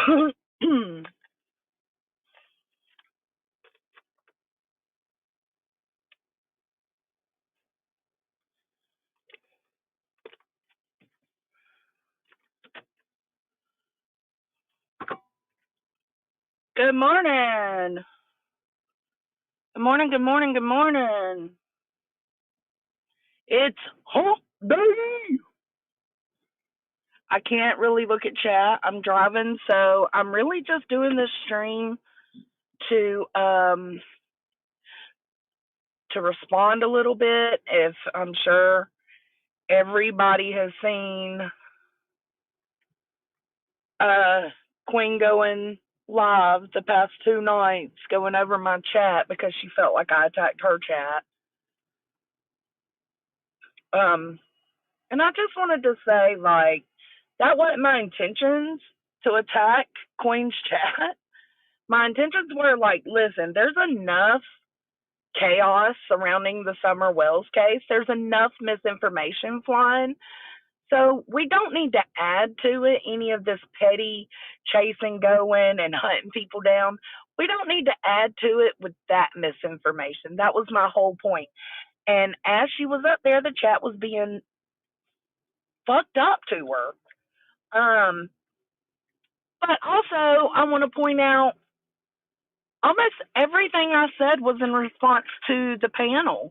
Good morning. Good morning, good morning, good morning. It's hump day. I can't really look at chat. I'm driving, so I'm really just doing this stream to to respond a little bit. If I'm sure everybody has seen uh Queen going live the past 2 nights going over my chat because she felt like I attacked her chat. Um and I just wanted to say, like, that wasn't my intentions to attack Queen's chat. My intentions were like, listen, there's enough chaos surrounding the Summer Wells case. There's enough misinformation flying. So we don't need to add to it any of this petty chasing going and hunting people down. We don't need to add to it with that misinformation. That was my whole point. And as she was up there, the chat was being fucked up to her. But also, I want to point out almost everything I said was in response to the panel.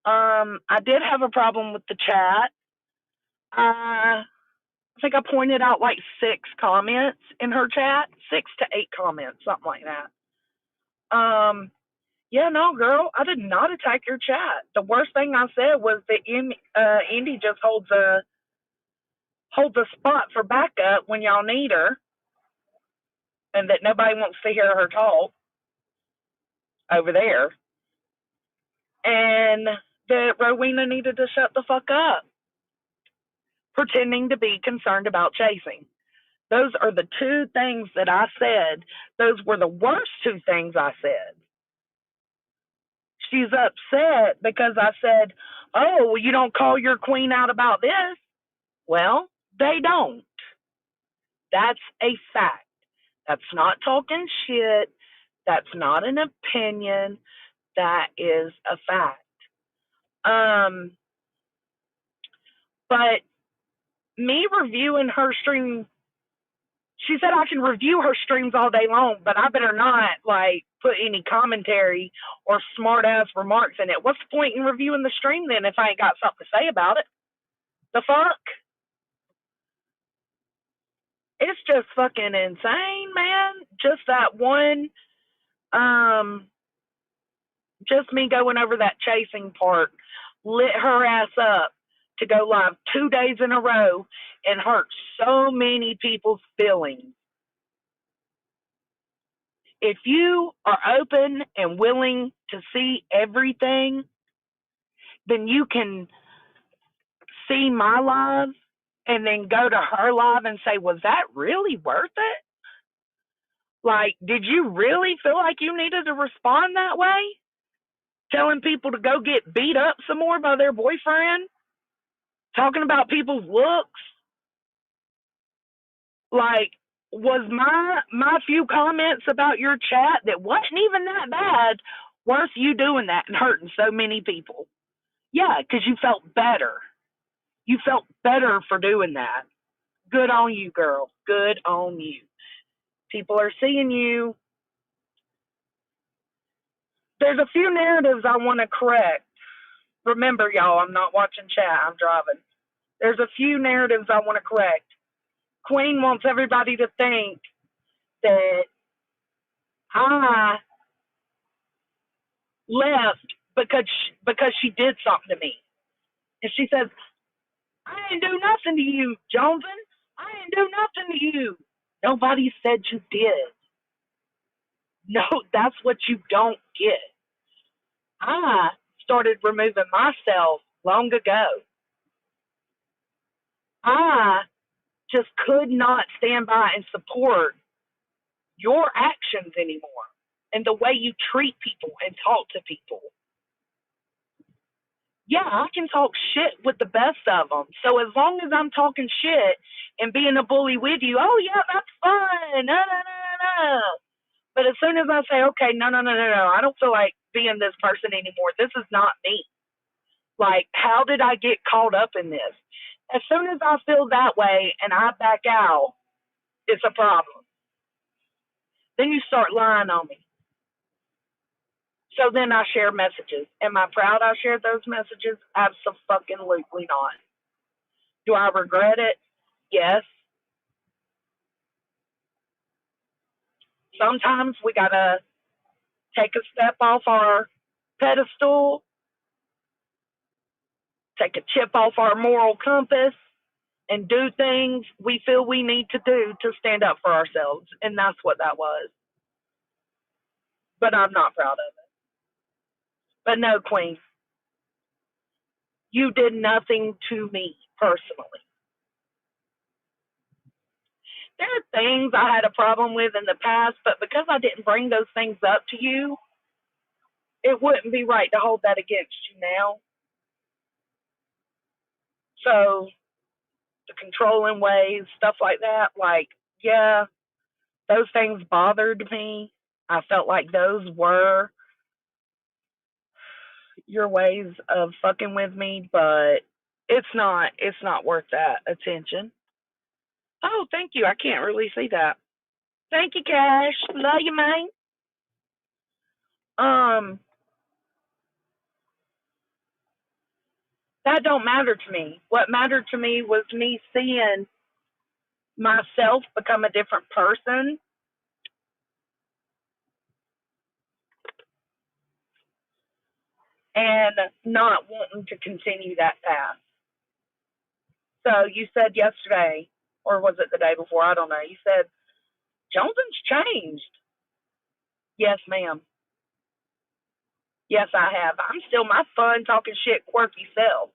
I did have a problem with the chat. I think I pointed out like 6 comments in her chat, 6 to 8 comments, something like that. Yeah, no, girl, I did not attack your chat. The worst thing I said was that Indy just holds a spot for backup when y'all need her, and that nobody wants to hear her talk over there, and that Rowena needed to shut the fuck up, pretending to be concerned about chasing. Those are the 2 things that I said. Those were the worst 2 things I said. She's upset because I said, oh, well, you don't call your queen out about this. Well, they don't. That's a fact. That's not talking shit. That's not an opinion. That is a fact. But me reviewing her stream, she said I can review her streams all day long, but I better not like put any commentary or smart ass remarks in it. What's the point in reviewing the stream then if I ain't got something to say about it? The fuck? It's just fucking insane, man. Just that one, just me going over that chasing part lit her ass up to go live 2 days in a row and hurt so many people's feelings. If you are open and willing to see everything, then you can see my live and then go to her live and say, was that really worth it? Like, did you really feel like you needed to respond that way? Telling people to go get beat up some more by their boyfriend? Talking about people's looks? Like, was my few comments about your chat that wasn't even that bad worth you doing that and hurting so many people? Yeah, because you felt better. You felt better for doing that. Good on you, girl. Good on you. People are seeing you. There's a few narratives I want to correct. Remember, y'all, I'm not watching chat. I'm driving. There's a few narratives I want to correct. Queen wants everybody to think that I left because she did something to me. And she says, I ain't do nothing to you, Johnson. I ain't do nothing to you. Nobody said you did. No, that's what you don't get. I started removing myself long ago. I just could not stand by and support your actions anymore and the way you treat people and talk to people. Yeah, I can talk shit with the best of them. So as long as I'm talking shit and being a bully with you, oh yeah, that's fun. No, no, no, no, no. But as soon as I say, okay, no, no, no, no, no, I don't feel like being this person anymore. This is not me. Like, how did I get caught up in this? As soon as I feel that way and I back out, it's a problem. Then you start lying on me. So then I share messages. Am I proud I shared those messages? Absolutely not. Do I regret it? Yes. Sometimes we gotta take a step off our pedestal, take a chip off our moral compass, and do things we feel we need to do to stand up for ourselves. And that's what that was. But I'm not proud of it. But no, Queen, you did nothing to me personally. There are things I had a problem with in the past, but because I didn't bring those things up to you, it wouldn't be right to hold that against you now. So the controlling ways, stuff like that, like, yeah, those things bothered me. I felt like those were your ways of fucking with me, but it's not worth that attention. Oh, thank you. I can't really see that. Thank you, Cash. Love you, man. Um, that don't matter to me. What mattered to me was me seeing myself become a different person and not wanting to continue that path. So you said yesterday, or was it the day before? I don't know. You said Joneson's changed. Yes, ma'am. Yes, I have. I'm still my fun, talking shit, quirky self.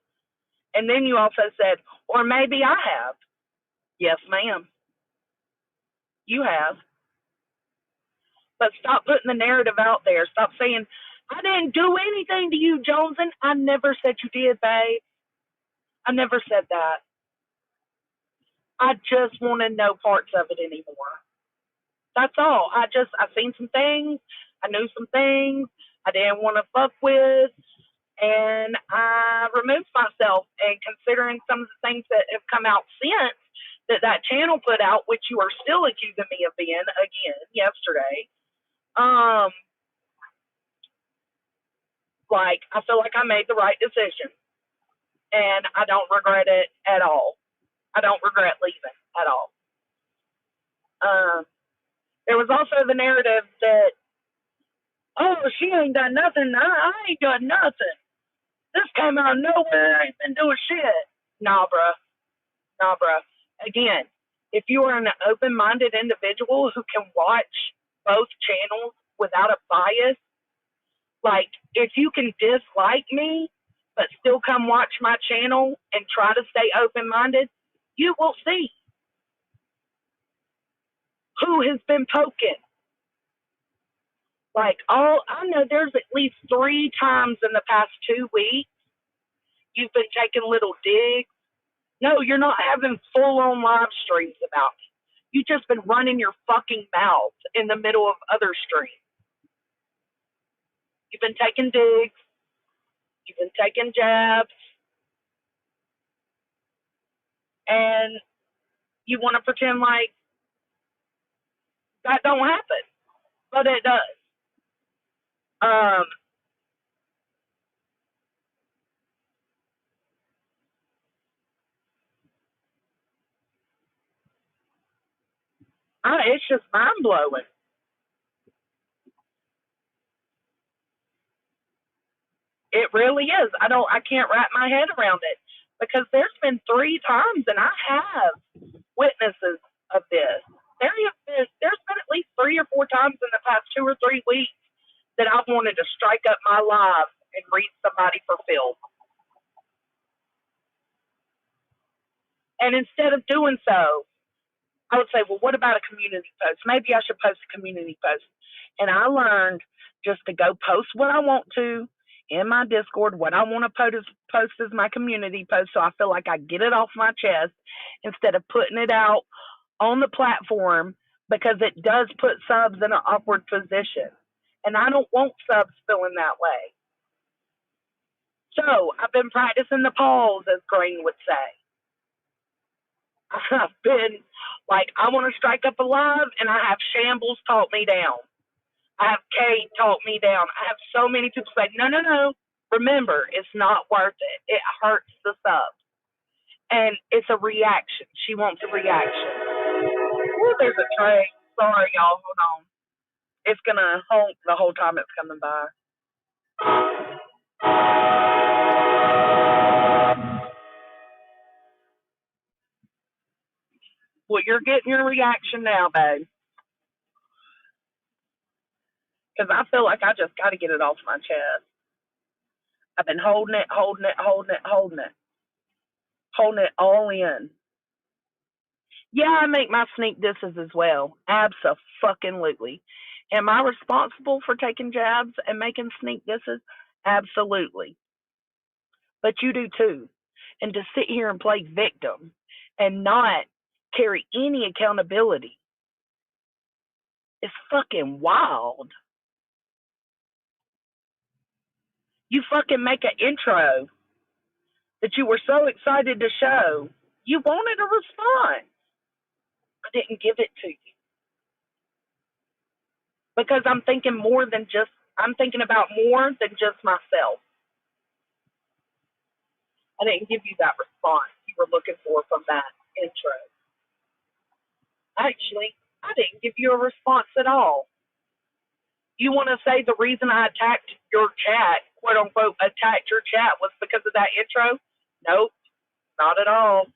And then you also said, or maybe I have. Yes, ma'am. You have. But stop putting the narrative out there. Stop saying, I didn't do anything to you, Joneson. I never said you did, babe. I never said that. I just want to know parts of it anymore. That's all. I seen some things. I knew some things I didn't want to fuck with. And I removed myself. And considering some of the things that have come out since that channel put out, which you are still accusing me of being again yesterday, um, like I feel like I made the right decision, and I don't regret it at all. I don't regret leaving at all. Um, there was also the narrative that, oh, she ain't done nothing. I ain't done nothing. This came out of nowhere. I ain't been doing shit. Nah, bruh. Nah, bruh. Again, if you are an open minded individual who can watch both channels without a bias, like if you can dislike me but still come watch my channel and try to stay open minded, you will see who has been poking. Like, all I know, there's at least 3 times in the past 2 weeks you've been taking little digs. No, you're not having full on live streams about me. You've just been running your fucking mouth in the middle of other streams. You've been taking digs. You've been taking jabs. And you want to pretend like that don't happen. But it does. Um, it's just mind blowing. It really is. I can't wrap my head around it because there's been 3 times, and I have witnesses of this. There's been at least 3 or 4 times in the past 2 or 3 weeks that I've wanted to strike up my live and read somebody for filth. And instead of doing so, I would say, well, what about a community post? Maybe I should post a community post. And I learned just to go post what I want to in my Discord what I want to post as my community post, so I feel like I get it off my chest instead of putting it out on the platform, because it does put subs in an awkward position. And I don't want subs feeling that way. So I've been practicing the pause, as Green would say. I've been like, I want to strike up a live, and I have Shambles talk me down. I have Kate talk me down. I have so many people say, no, no, no. Remember, it's not worth it. It hurts the subs. And it's a reaction. She wants a reaction. Ooh, there's a train. Sorry, y'all. Hold on. It's going to honk the whole time it's coming by. Well, you're getting your reaction now, babe. Because I feel like I just got to get it off my chest. I've been holding it, holding it, holding it, holding it. Holding it all in. Yeah, I make my sneak disses as well. Abso-fucking-lutely. Am I responsible for taking jabs and making sneak disses? Absolutely. But you do too. And to sit here and play victim and not carry any accountability is fucking wild. You fucking make an intro that you were so excited to show. You wanted a response. I didn't give it to you. Because I'm thinking about more than just myself. I didn't give you that response you were looking for from that intro. Actually, I didn't give you a response at all. You want to say the reason I attacked your chat, quote unquote, attacked your chat was because of that intro? Nope, not at all.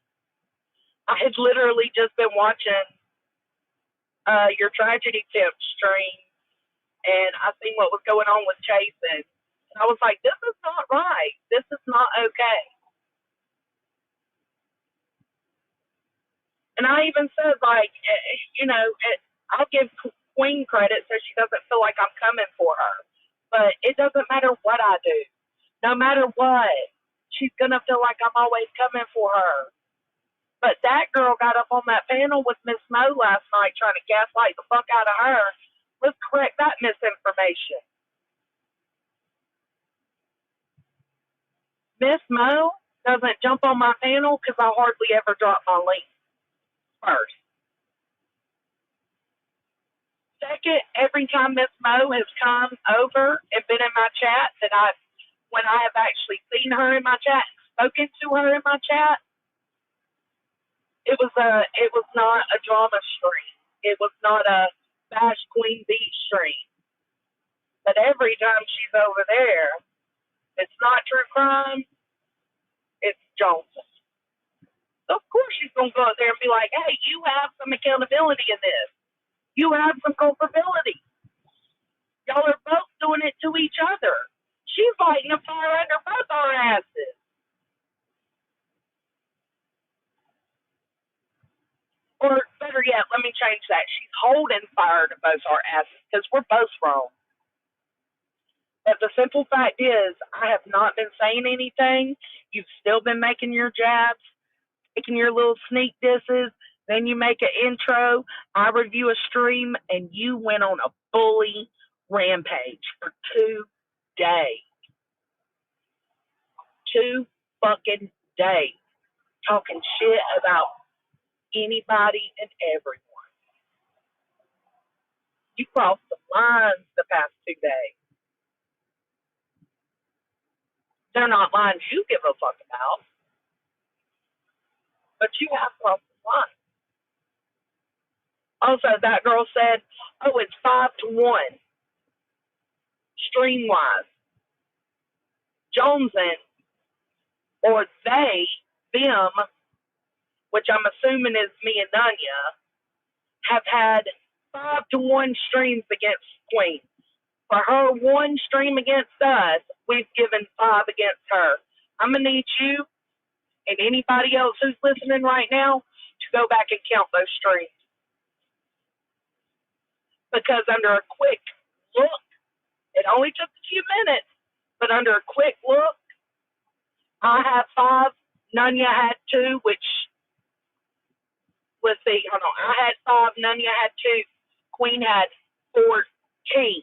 I had literally just been watching your tragedy tip stream, and I seen what was going on with Chasen. And I was like, this is not right. This is not okay. And I even said, like, I'll give Queen credit so she doesn't feel like I'm coming for her. But it doesn't matter what I do. No matter what, she's going to feel like I'm always coming for her. But that girl got up on that panel with Miss Mo last night trying to gaslight the fuck out of her. Let's correct that misinformation. Miss Mo doesn't jump on my panel because I hardly ever drop my link first. Second, every time Miss Mo has come over and been in my chat when I have actually seen her in my chat, spoken to her in my chat, it was not a drama stream. It was not a Bash Queen Bee stream. But every time she's over there, it's not true crime, it's Johnson. So of course she's gonna go out there and be like, hey, you have some accountability in this. You have some culpability. Y'all are both doing it to each other. She's lighting a fire under both our asses. Or better yet, let me change that. She's holding fire to both our asses because we're both wrong. But the simple fact is, I have not been saying anything. You've still been making your jabs, making your little sneak disses. Then you make an intro. I review a stream, and you went on a bully rampage for 2 days. 2 fucking days. Talking shit about anybody and everyone. You crossed the lines the past 2 days. They're not lines you give a fuck about. But you have crossed the line. Also, that girl said, oh, it's 5-1. Stream-wise. Joneson, or them, which I'm assuming is me and Nanya, have had 5-1 streams against Queen. For her 1 stream against us, we've given 5 against her. I'm going to need you and anybody else who's listening right now to go back and count those streams. Because under a quick look, it only took a few minutes, But under a quick look, I had 5, Nunya had 2, which, let's see, hold on. I had 5, Nunya had 2, Queen had 14.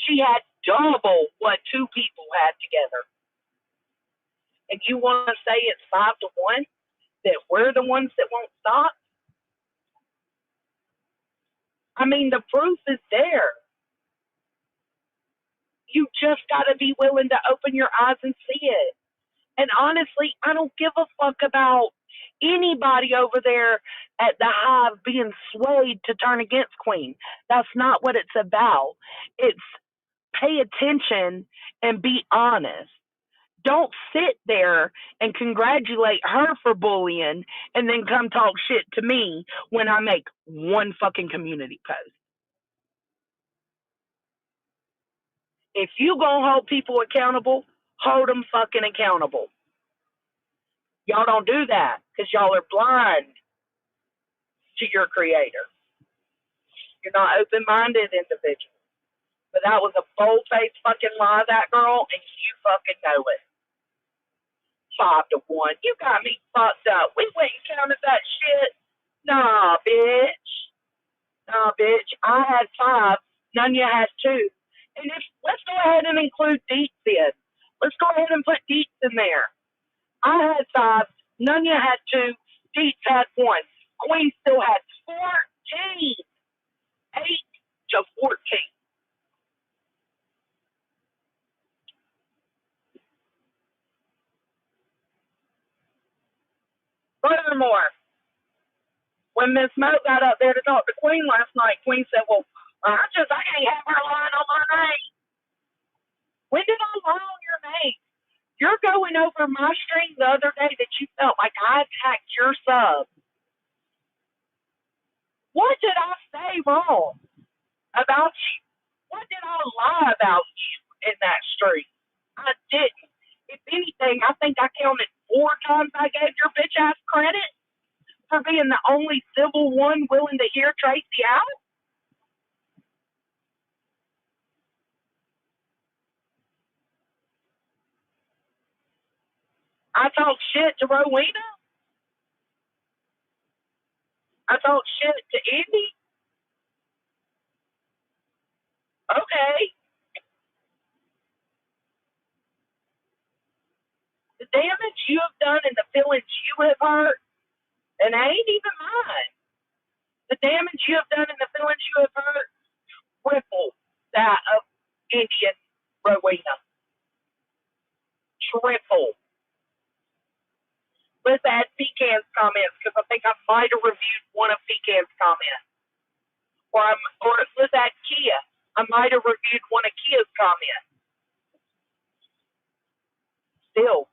She had double what 2 people had together. And you want to say it's 5-1, that we're the ones that won't stop? I mean, the proof is there. You just got to be willing to open your eyes and see it. And honestly, I don't give a fuck about anybody over there at the Hive being swayed to turn against Queen. That's not what it's about. It's pay attention and be honest. Don't sit there and congratulate her for bullying and then come talk shit to me when I make one fucking community post. If you gonna hold people accountable, hold them fucking accountable. Y'all don't do that because y'all are blind to your creator. You're not open-minded individuals. But that was a bold-faced fucking lie, that girl, and you fucking know it. 5-1. You got me fucked up. We went and counted that shit. Nah, bitch. Nah, bitch. I had 5. Nunya had 2. And let's go ahead and include Deets in. Let's go ahead and put Deets in there. I had 5. Nunya had 2. Deets had 1. Queen still had 14. 8-14. Furthermore, when Miss Mo got up there to talk to Queen last night, Queen said, well, I can't have her lying on my name. When did I lie on your name? You're going over my stream the other day that you felt like I attacked your sub. What did I say wrong about you? What did I lie about you in that stream? I didn't. If anything, I think I counted 4 times I gave your bitch ass credit for being the only civil one willing to hear Tracy out. I talk shit to Rowena. I talk shit to Indy. Okay. The damage you have done and the feelings you have hurt, and it ain't even mine. The damage you have done and the feelings you have hurt triple that of Indian Rowena. Triple. Let's add Pecan's comments because I think I might have reviewed one of Pecan's comments. Or let's add Kia. I might have reviewed one of Kia's comments. Still,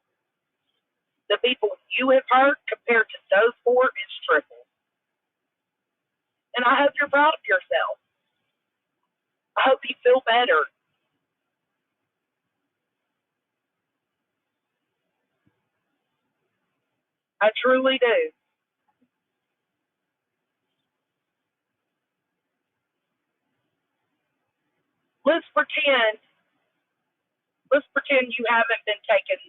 the people you have hurt compared to those 4 is triple. And I hope you're proud of yourself. I hope you feel better. I truly do. Let's pretend you haven't been taking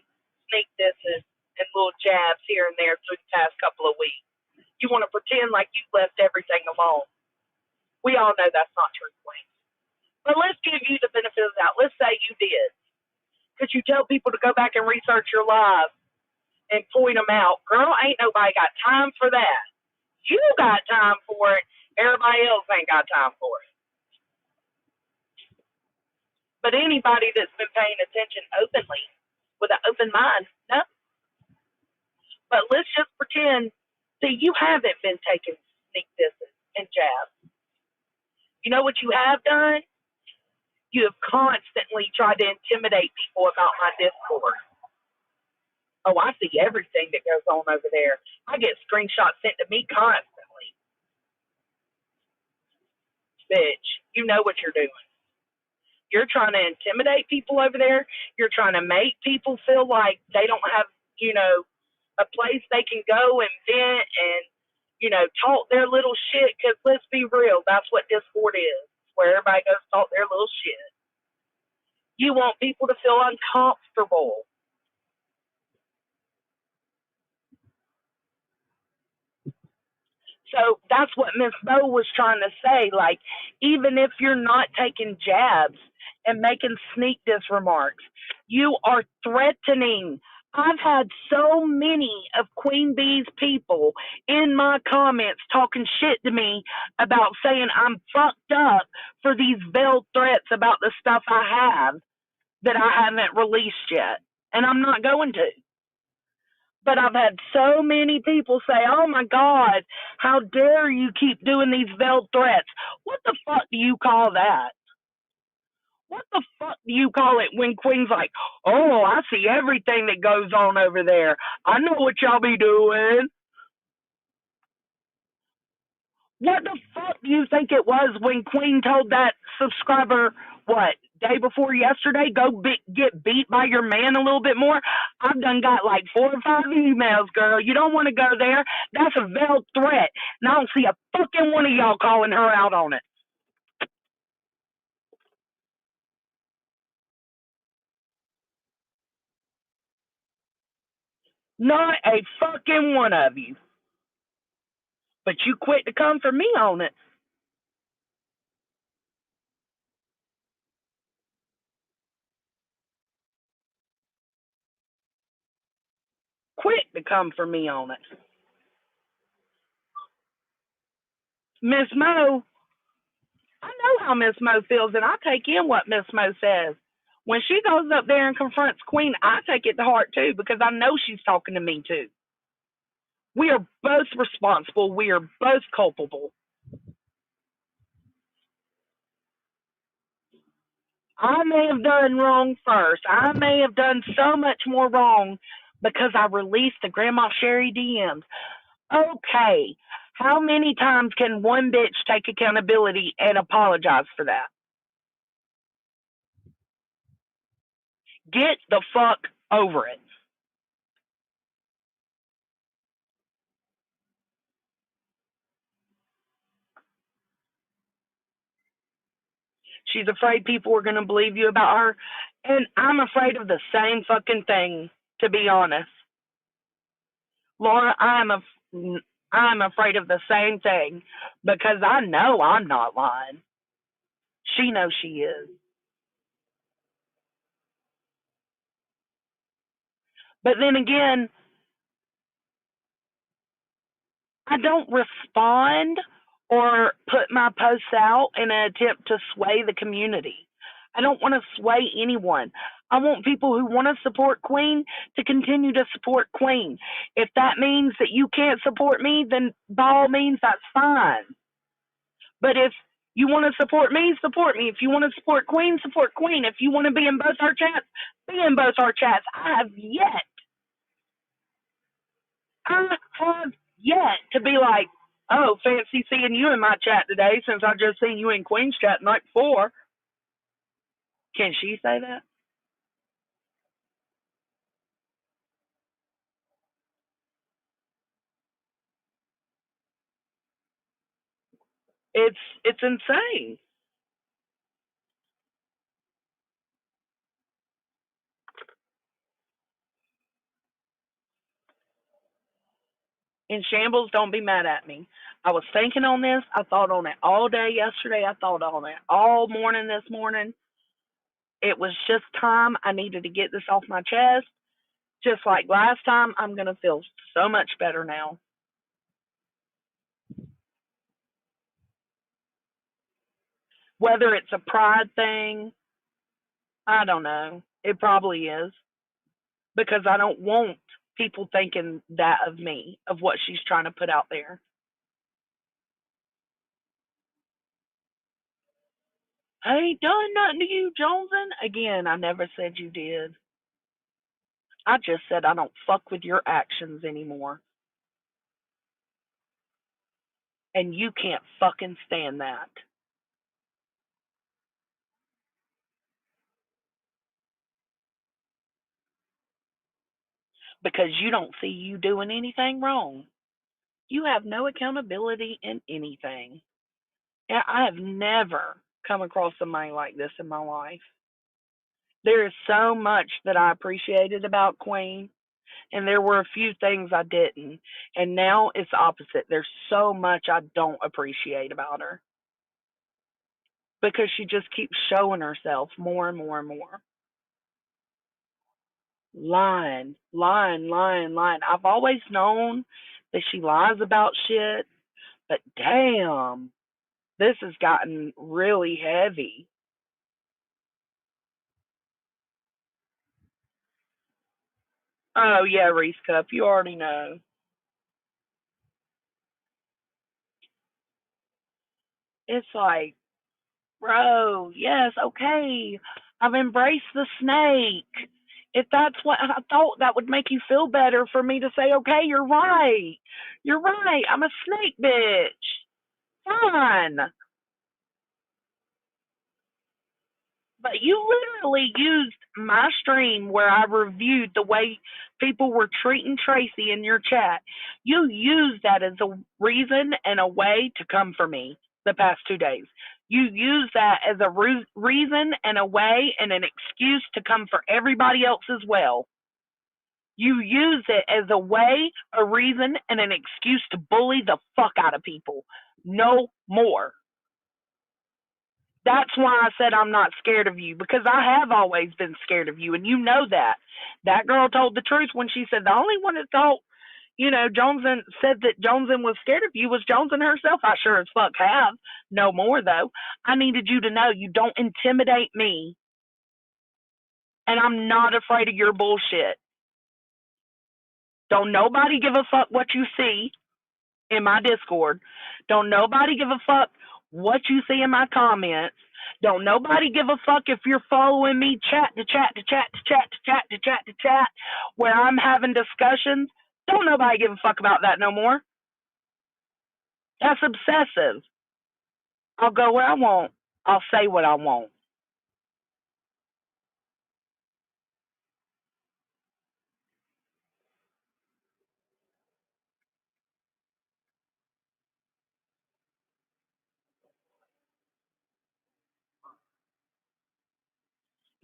sneak disses and little jabs here and there through the past couple of weeks. You want to pretend like you left everything alone. We all know that's not true, Queen. But let's give you the benefit of the doubt. Let's say you did. Because you tell people to go back and research your live and point them out. Girl, ain't nobody got time for that. You got time for it. Everybody else ain't got time for it. But anybody that's been paying attention openly with an open mind, no. But let's just pretend that you haven't been taking sneak disses and jabs. You know what you have done? You have constantly tried to intimidate people about my Discord. Oh, I see everything that goes on over there. I get screenshots sent to me constantly. Bitch, you know what you're doing. You're trying to intimidate people over there. You're trying to make people feel like they don't have, a place they can go and vent and, talk their little shit. Because let's be real, that's what Discord is. Where everybody goes talk their little shit. You want people to feel uncomfortable. So that's what Miss Bo was trying to say. Like, even if you're not taking jabs and making sneak diss remarks, you are threatening. I've had so many of Queen Bee's people in my comments talking shit to me about saying I'm fucked up for these veiled threats about the stuff I have that I haven't released yet. And I'm not going to. But I've had so many people say, "Oh my God, how dare you keep doing these veiled threats?" What the fuck do you call that? What the fuck do you call it when Queen's like, "Oh, I see everything that goes on over there. I know what y'all be doing." What the fuck do you think it was when Queen told that subscriber, what, day before yesterday, get beat by your man a little bit more? I've done got like 4 or 5 emails, girl. You don't want to go there. That's a veiled threat. And I don't see a fucking one of y'all calling her out on it. Not a fucking one of you. But you quit to come for me on it. Quit to come for me on it. Miss Mo, I know how Miss Mo feels, and I take in what Miss Mo says. When she goes up there and confronts Queen, I take it to heart too because I know she's talking to me too. We are both responsible. We are both culpable. I may have done wrong first. I may have done so much more wrong because I released the Grandma Sherry DMs. Okay. How many times can one bitch take accountability and apologize for that? Get the fuck over it. She's afraid people are going to believe you about her. And I'm afraid of the same fucking thing, to be honest. Laura, I'm afraid of the same thing because I know I'm not lying. She knows she is. But then again, I don't respond or put my posts out in an attempt to sway the community. I don't want to sway anyone. I want people who want to support Queen to continue to support Queen. If that means that you can't support me, then by all means, that's fine. But if you want to support me, support me. If you want to support Queen, support Queen. If you want to be in both our chats, be in both our chats. I have yet to be like, "Oh, fancy seeing you in my chat today since I just seen you in Queen's chat the night before." Can she say that? It's insane. In shambles, don't be mad at me. I was thinking on this. I thought on it all day yesterday. I thought on it all morning this morning. It was just time. I needed to get this off my chest. Just like last time, I'm going to feel so much better now. Whether it's a pride thing, I don't know. It probably is because I don't want people thinking that of me, of what she's trying to put out there. I ain't done nothing to you, Joneson. Again, I never said you did. I just said I don't fuck with your actions anymore. And you can't fucking stand that. Because you don't see you doing anything wrong. You have no accountability in anything. And I have never come across somebody like this in my life. There is so much that I appreciated about Queen, and there were a few things I didn't. And now it's opposite. There's so much I don't appreciate about her because she just keeps showing herself more and more and more. Lying, lying, lying, lying. I've always known that she lies about shit, but damn, this has gotten really heavy. Oh yeah, Reese Cup, you already know. It's like, bro, yes, okay. I've embraced the snake. If that's what I thought, that would make you feel better for me to say, okay, you're right. You're right. I'm a snake bitch. Fine. But you literally used my stream where I reviewed the way people were treating Tracy in your chat. You used that as a reason and a way to come for me the past 2 days. You used that as a reason and a way and an excuse to come for everybody else as well. You use it as a way, a reason, and an excuse to bully the fuck out of people. No more. That's why I said I'm not scared of you, because I have always been scared of you, and you know that. That girl told the truth when she said the only one that thought, Joneson said that Joneson was scared of you was Joneson herself. I sure as fuck have. No more, though. I needed you to know you don't intimidate me, and I'm not afraid of your bullshit. Don't nobody give a fuck what you see in my Discord. Don't nobody give a fuck what you see in my comments. Don't nobody give a fuck if you're following me chat to chat to chat to chat to chat to chat to chat where I'm having discussions. Don't nobody give a fuck about that no more. That's obsessive. I'll go where I want. I'll say what I want.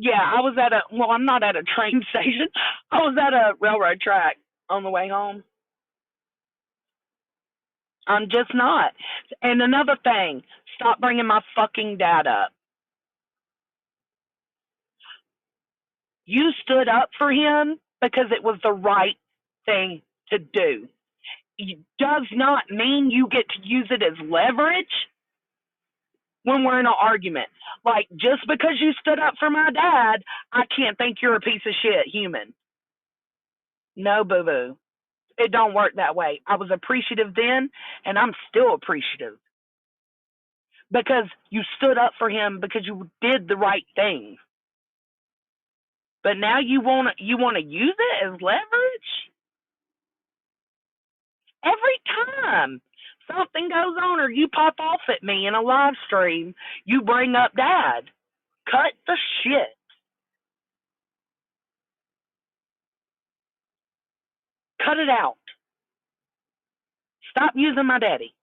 Yeah, I was at I'm not at a train station. I was at a railroad track on the way home. I'm just not. And another thing, stop bringing my fucking dad up. You stood up for him because it was the right thing to do. It does not mean you get to use it as leverage when we're in an argument. Like, just because you stood up for my dad, I can't think you're a piece of shit human. No, boo boo. It don't work that way. I was appreciative then, and I'm still appreciative because you stood up for him because you did the right thing. But now you wanna use it as leverage? Every time something goes on or you pop off at me in a live stream, you bring up dad. Cut the shit. Cut it out. Stop using my daddy.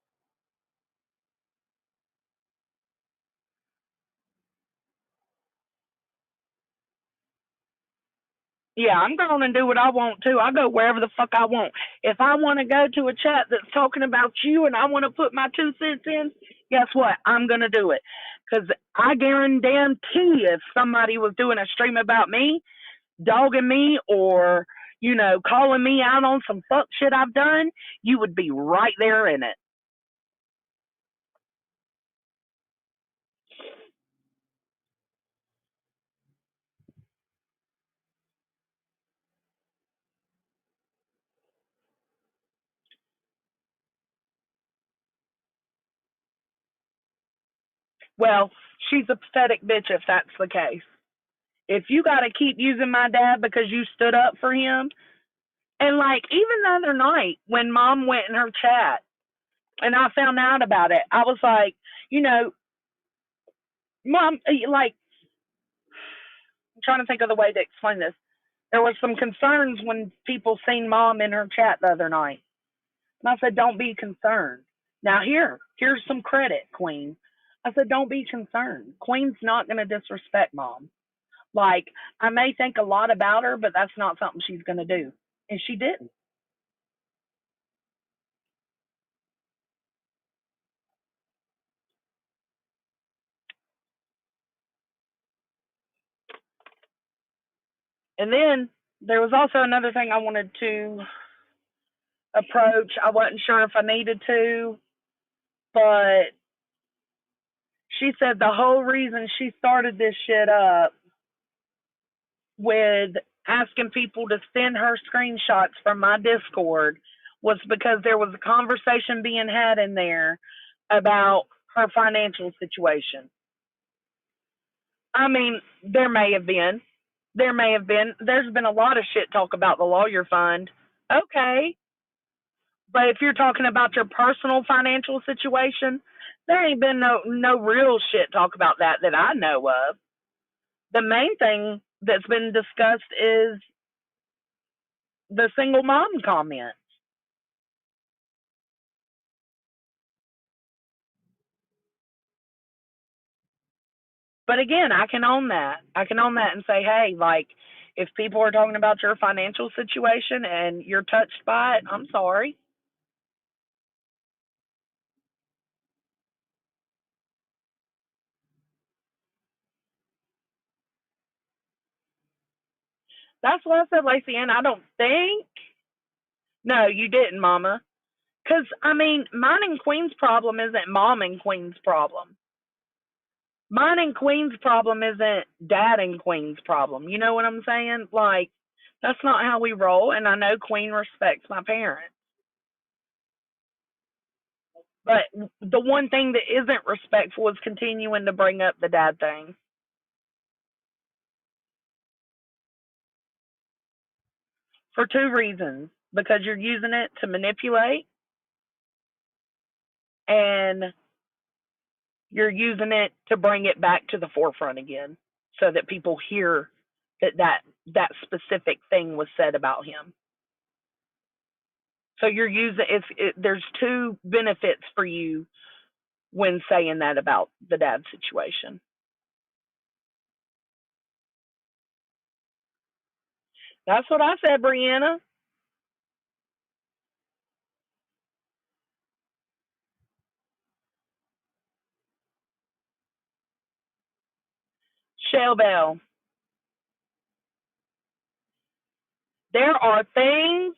Yeah, I'm going to do what I want to. I go wherever the fuck I want. If I want to go to a chat that's talking about you and I want to put my 2 cents in, guess what? I'm going to do it. Because I guarantee if somebody was doing a stream about me, dogging me, or, calling me out on some fuck shit I've done, you would be right there in it. Well, she's a pathetic bitch if that's the case. If you got to keep using my dad because you stood up for him, and like even the other night when mom went in her chat and I found out about it, I was like, mom, like, I'm trying to think of the way to explain this. There was some concerns when people seen mom in her chat the other night. And I said, don't be concerned. Now here's some credit, Queen. I said, don't be concerned. Queen's not going to disrespect mom. Like, I may think a lot about her, but that's not something she's going to do. And she didn't. And then there was also another thing I wanted to approach. I wasn't sure if I needed to, but she said the whole reason she started this shit up with asking people to send her screenshots from my Discord was because there was a conversation being had in there about her financial situation. I mean, there may have been. There may have been. There's been a lot of shit talk about the lawyer fund. Okay. But if you're talking about your personal financial situation, there ain't been no real shit talk about that I know of. The main thing that's been discussed is the single mom comment. But again, I can own that. I can own that and say, hey, like, if people are talking about your financial situation and you're touched by it, I'm sorry. That's what I said, Lacey Ann. I don't think. No, you didn't, Mama. Because, I mean, mine and Queen's problem isn't Mom and Queen's problem. Mine and Queen's problem isn't Dad and Queen's problem. You know what I'm saying? Like, that's not how we roll. And I know Queen respects my parents. But the one thing that isn't respectful is continuing to bring up the dad thing. For two reasons. Because you're using it to manipulate, and you're using it to bring it back to the forefront again so that people hear that specific thing was said about him. So you're using there's two benefits for you when saying that about the dad situation. That's what I said, Brianna. Shell Bell. There are things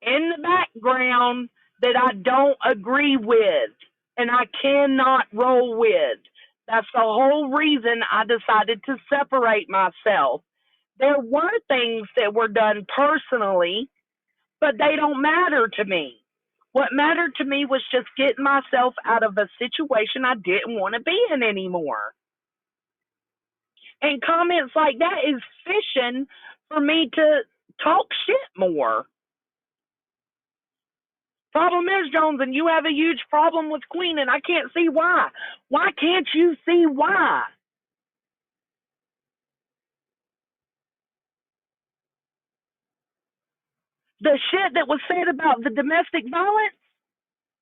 in the background that I don't agree with and I cannot roll with. That's the whole reason I decided to separate myself. There were things that were done personally, but they don't matter to me. What mattered to me was just getting myself out of a situation I didn't want to be in anymore. And comments like that is fishing for me to talk shit more. Problem is, Jones, and you have a huge problem with Queen, and I can't see why. Why can't you see why? The shit that was said about the domestic violence,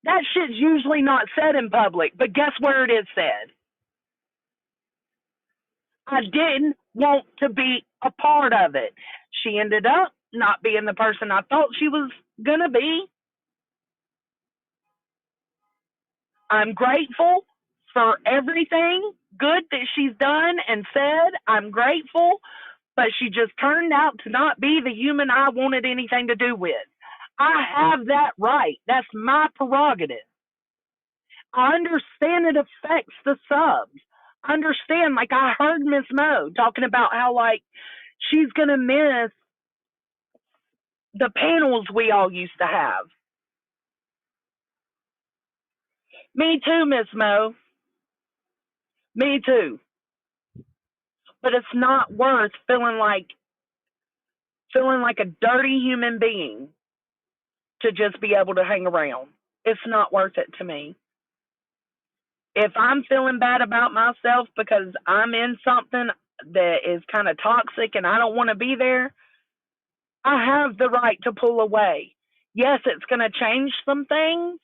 that shit's usually not said in public, but guess where it is said? I didn't want to be a part of it. She ended up not being the person I thought she was going to be. I'm grateful for everything good that she's done and said. I'm grateful, but she just turned out to not be the human I wanted anything to do with. I have that right. That's my prerogative. I understand it affects the subs. I understand, like, I heard Miss Mo talking about how, like, she's going to miss the panels we all used to have. Me too, Miss Mo. Me too. But it's not worth feeling like a dirty human being to just be able to hang around. It's not worth it to me. If I'm feeling bad about myself because I'm in something that is kind of toxic and I don't want to be there, I have the right to pull away. Yes, it's going to change some things,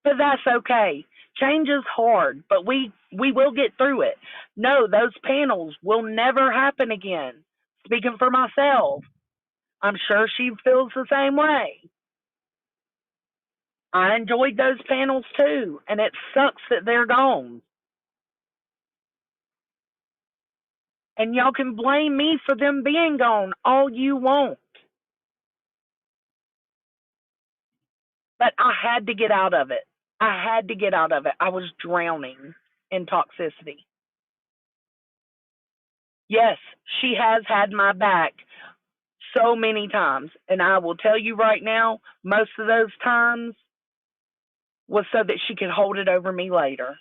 but that's okay. Change is hard, but we will get through it. No, those panels will never happen again. Speaking for myself, I'm sure she feels the same way. I enjoyed those panels too, and it sucks that they're gone. And y'all can blame me for them being gone all you want. But I had to get out of it. I had to get out of it. I was drowning in toxicity. Yes, she has had my back so many times. And I will tell you right now, most of those times was so that she could hold it over me later.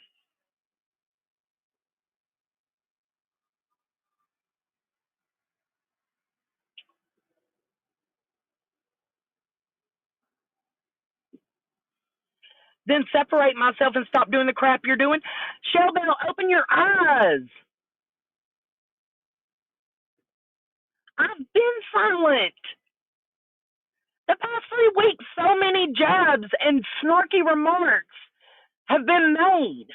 Then separate myself and stop doing the crap you're doing. Shelby, open your eyes. I've been silent. The past 3 weeks, so many jabs and snarky remarks have been made.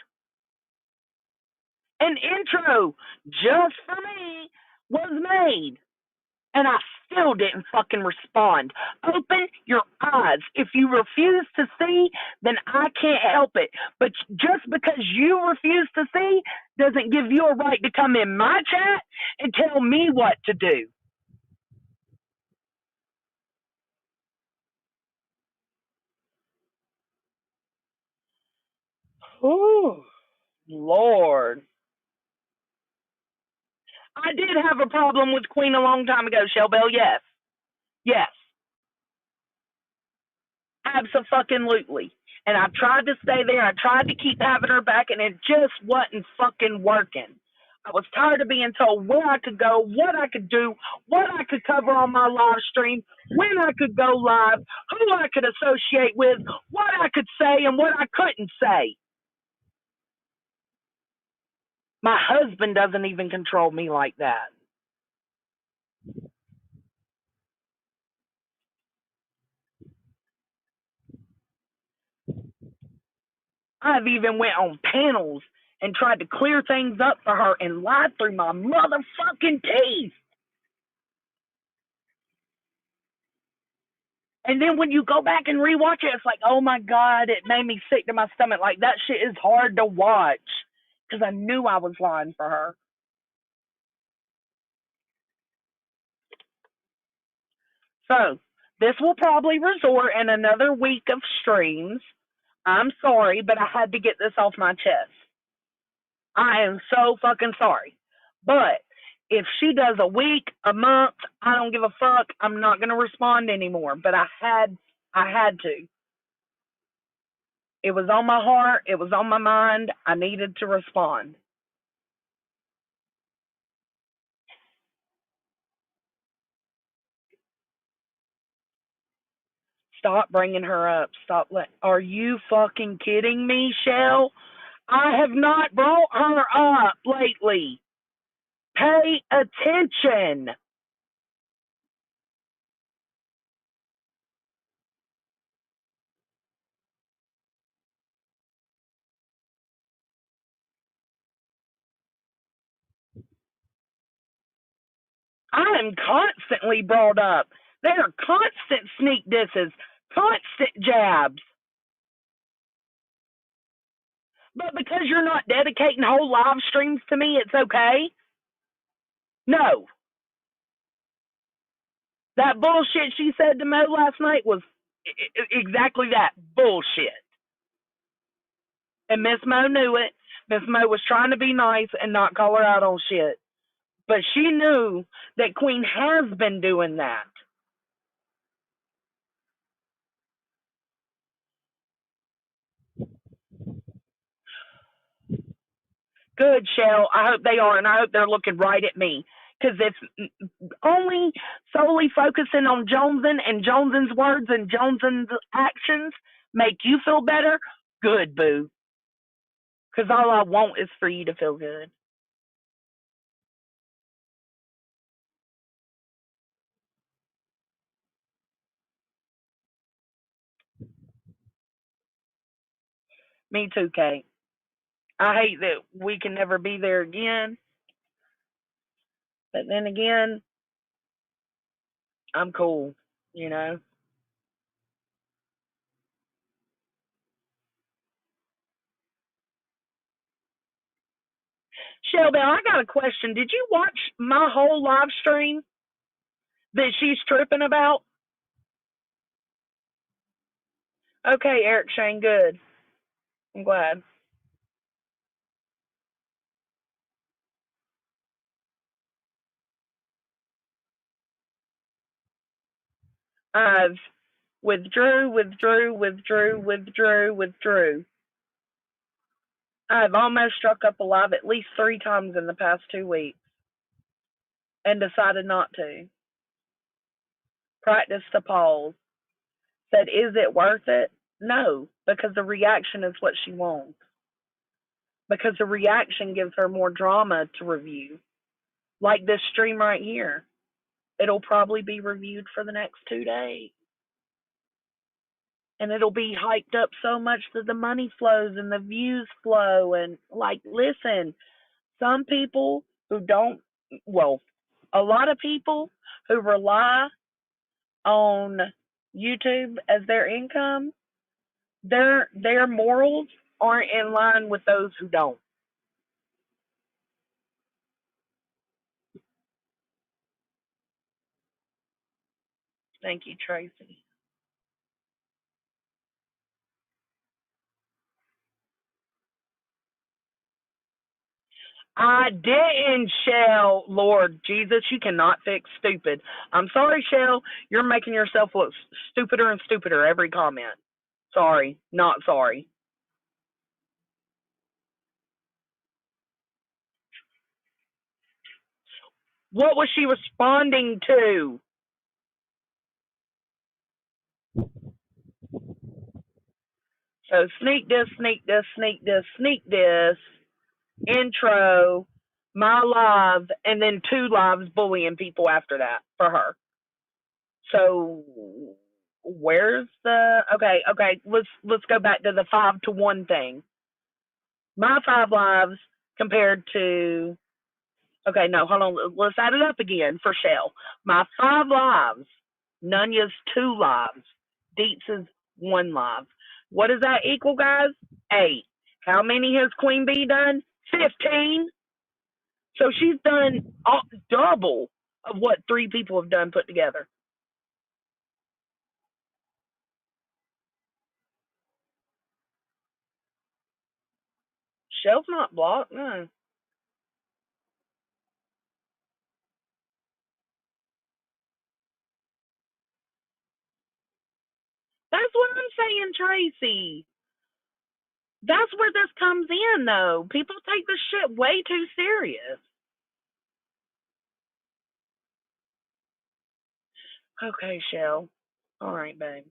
An intro just for me was made, and I still didn't fucking respond. Open your eyes. If you refuse to see, then I can't help it. But just because you refuse to see doesn't give you a right to come in my chat and tell me what to do. Oh, Lord. I did have a problem with Queen a long time ago, Shellbell. Yes. Yes. Absolutely. And I tried to stay there. I tried to keep having her back, and it just wasn't fucking working. I was tired of being told where I could go, what I could do, what I could cover on my live stream, when I could go live, who I could associate with, what I could say, and what I couldn't say. My husband doesn't even control me like that. I've even went on panels and tried to clear things up for her and lied through my motherfucking teeth. And then when you go back and rewatch it, it's like, oh my God, it made me sick to my stomach. Like, that shit is hard to watch because I knew I was lying for her. So, this will probably resort in another week of streams. I'm sorry, but I had to get this off my chest. I am so fucking sorry. But if she does a week, a month, I don't give a fuck. I'm not going to respond anymore. But I had to. It was on my heart. It was on my mind. I needed to respond. Stop bringing her up. Are you fucking kidding me, Shell? I have not brought her up lately. Pay attention. I am constantly brought up. There are constant sneak disses, constant jabs. But because you're not dedicating whole live streams to me, it's okay? No. That bullshit she said to Mo last night was exactly that bullshit. And Miss Mo knew it. Miss Mo was trying to be nice and not call her out on shit. But she knew that Queen has been doing that. Good, Shell. I hope they are, and I hope they're looking right at me. Because if only solely focusing on Joneson and Johnson's words and Johnson's actions make you feel better, good, boo. Because all I want is for you to feel good. Me too, Kate. I hate that we can never be there again. But then again, I'm cool, you know. Shelby, I got a question. Did you watch my whole live stream that she's tripping about? Okay, Eric Shane, good. I'm glad. I've withdrew. I've almost struck up a live at least 3 times in the past 2 weeks and decided not to. Practiced a pause. Said, is it worth it? No, because the reaction is what she wants. Because the reaction gives her more drama to review. Like this stream right here. It'll probably be reviewed for the next 2 days. And it'll be hyped up so much that the money flows and the views flow. And, like, listen, some people who don't, well, a lot of people who rely on YouTube as their income, their morals aren't in line with those who don't. Thank you, Tracy. I didn't, Shell. Lord Jesus, you cannot fix stupid. I'm sorry, Shell. You're making yourself look stupider and stupider every comment. Sorry, not sorry. What was she responding to? So sneak this, intro, my live, and then 2 lives bullying people after that for her. So where's the okay, let's go back to the 5-to-1 thing. My 5 lives compared to okay, no, hold on, let's add it up again for Shell. My 5 lives, Nunya's 2 lives, Deetz's 1 live. What does that equal, guys? 8. How many has Queen Bee done? 15. So she's done double of what 3 people have done put together. Shell's not blocked, no. That's what I'm saying, Tracy. That's where this comes in, though. People take this shit way too serious. Okay, Shell. All right, babe.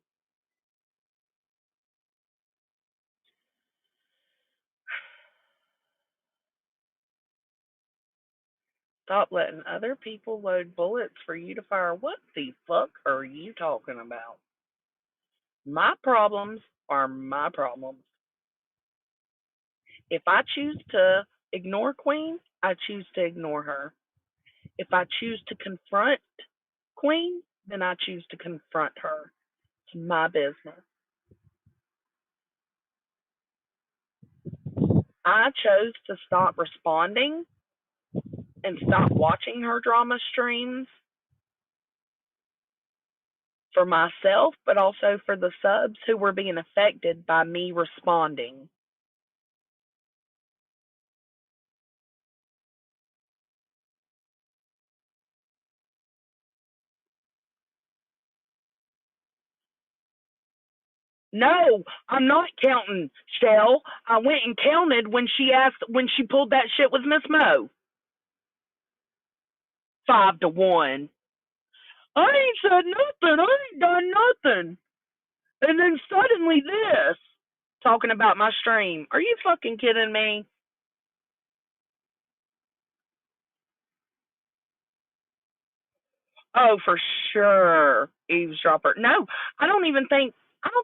Stop letting other people load bullets for you to fire. What the fuck are you talking about? My problems are my problems. If I choose to ignore Queen, I choose to ignore her. If I choose to confront Queen, then I choose to confront her. It's my business. I chose to stop responding and stop watching her drama streams for myself, but also for the subs who were being affected by me responding. No, I'm not counting, Shell. I went and counted when she pulled that shit with Miss Mo. 5-to-1. I ain't said nothing. I ain't done nothing. And then suddenly this, talking about my stream. Are you fucking kidding me? Oh, for sure, eavesdropper. No, I don't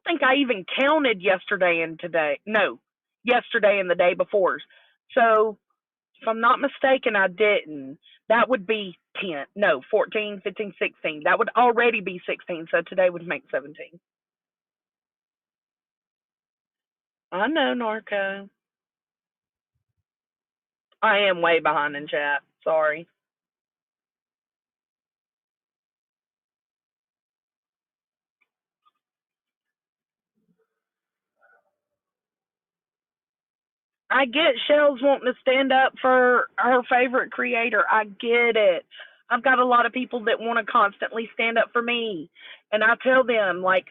think I even counted yesterday and today. No, yesterday and the day before. So if I'm not mistaken, I didn't. That would be 10. No, 14, 15, 16. That would already be 16. So today would make 17. I know, Narco. I am way behind in chat. Sorry. I get Shell's wanting to stand up for her favorite creator. I get it. I've got a lot of people that want to constantly stand up for me. And I tell them, like,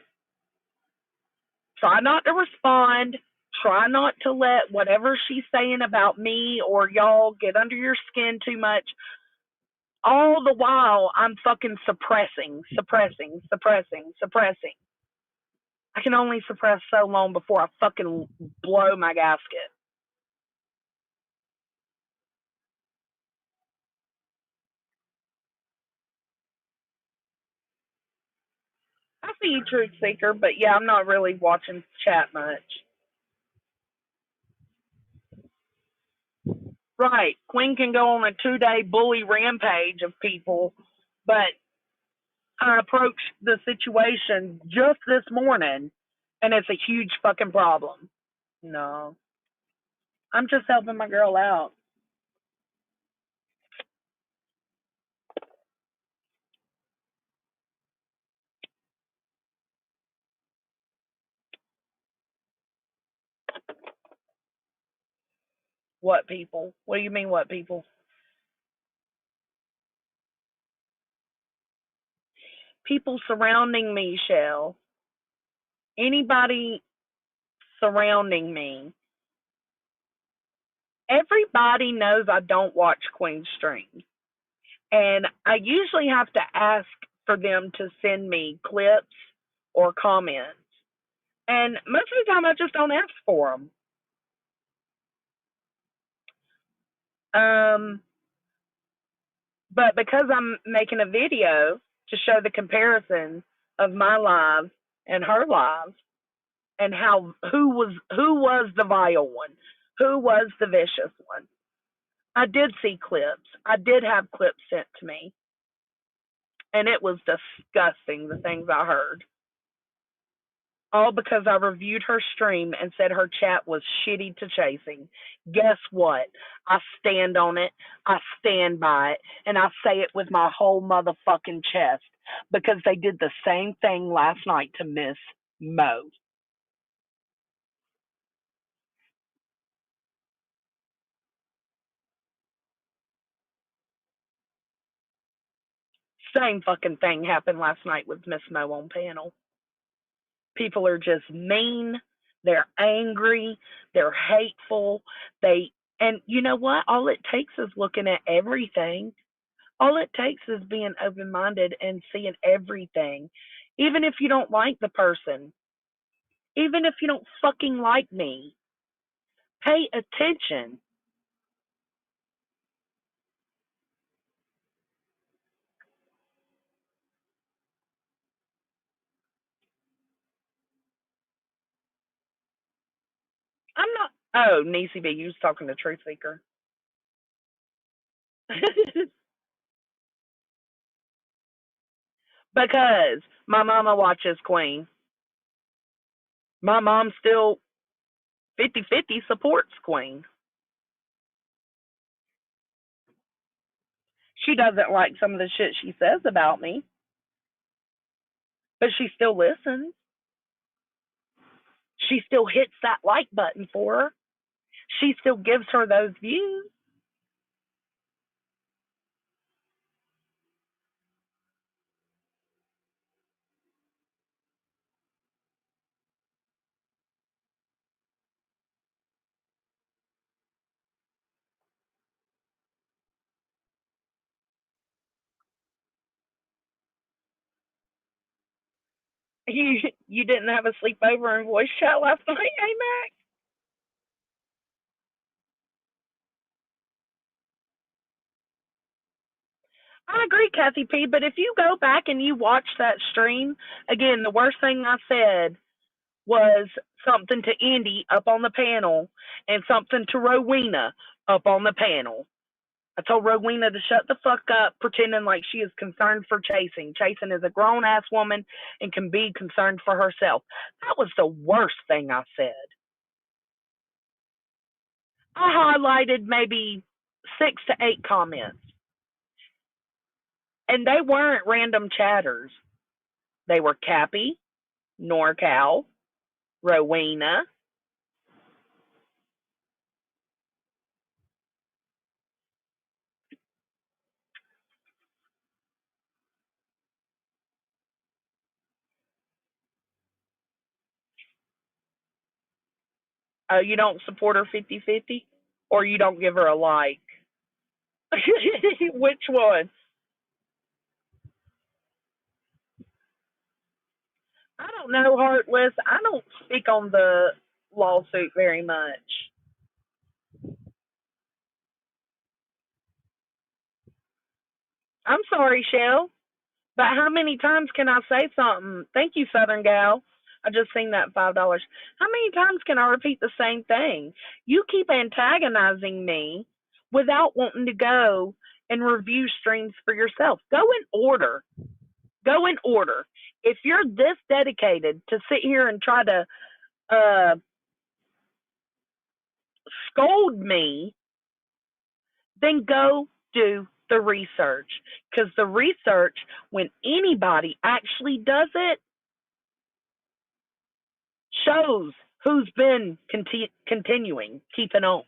try not to respond. Try not to let whatever she's saying about me or y'all get under your skin too much. All the while, I'm fucking suppressing. I can only suppress so long before I fucking blow my gasket. I see you, Truth Seeker, but yeah, I'm not really watching chat much. Right. Queen can go on a 2-day bully rampage of people, but I approached the situation just this morning and it's a huge fucking problem. No. I'm just helping my girl out. What people? What do you mean, what people? People surrounding me, Shell. Anybody surrounding me. Everybody knows I don't watch Queen's stream. And I usually have to ask for them to send me clips or comments. And most of the time, I just don't ask for them. But because I'm making a video to show the comparison of my live and her live, and how who was the vile one, who was the vicious one. I did see clips. I did have clips sent to me, and it was disgusting the things I heard. All because I reviewed her stream and said her chat was shitty to chasing. Guess what? I stand on it. I stand by it. And I say it with my whole motherfucking chest because they did the same thing last night to Miss Mo. Same fucking thing happened last night with Miss Mo on panel. People are just mean. They're angry. They're hateful. And you know what? All it takes is looking at everything. All it takes is being open minded and seeing everything. Even if you don't like the person, even if you don't fucking like me, pay attention. I'm not. Oh, Niecy B, you was talking to Truth Seeker. Because my mama watches Queen. My mom still 50-50 supports Queen. She doesn't like some of the shit she says about me, but she still listens. She still hits that like button for her. She still gives her those views. You didn't have a sleepover and voice chat last night, hey Mac? I agree, Kathy P. But if you go back and you watch that stream again, the worst thing I said was something to Indy up on the panel and something to Rowena up on the panel. I told Rowena to shut the fuck up, pretending like she is concerned for Chasing. Chasing is a grown ass woman and can be concerned for herself. That was the worst thing I said. I highlighted maybe 6 to 8 comments, and they weren't random chatters. They were Cappy, NorCal, Rowena. You don't support her 50-50, or you don't give her a like? Which one? I don't know, Heartless. I don't speak on the lawsuit very much. I'm sorry, Shell, but how many times can I say something? Thank you, Southern Gal. I just seen that $5. How many times can I repeat the same thing? You keep antagonizing me without wanting to go and review streams for yourself. Go in order. Go in order. If you're this dedicated to sit here and try to uh, scold me, then go do the research. Because the research, when anybody actually does it, shows who's been continuing, keeping on.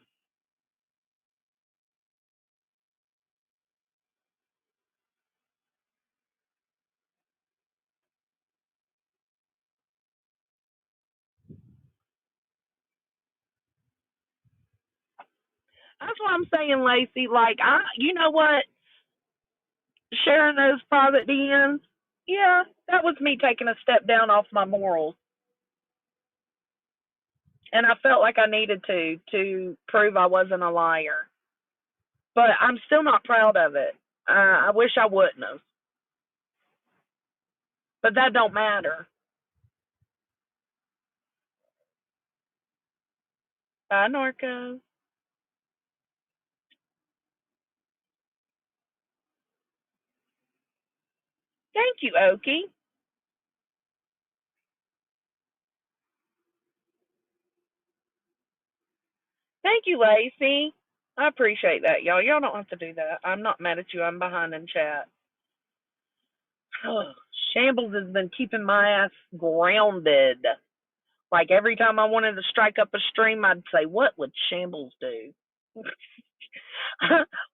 That's what I'm saying, Lacey. Like, you know what? Sharing those private DMs, yeah, that was me taking a step down off my morals. And I felt like I needed to prove I wasn't a liar. But I'm still not proud of it. I wish I wouldn't have. But that don't matter. Bye, Norco. Thank you, Okie. Thank you, Lacey. I appreciate that, y'all. Y'all don't have to do that. I'm not mad at you. I'm behind in chat. Shambles has been keeping my ass grounded. Like every time I wanted to strike up a stream, I'd say, "What would Shambles do?"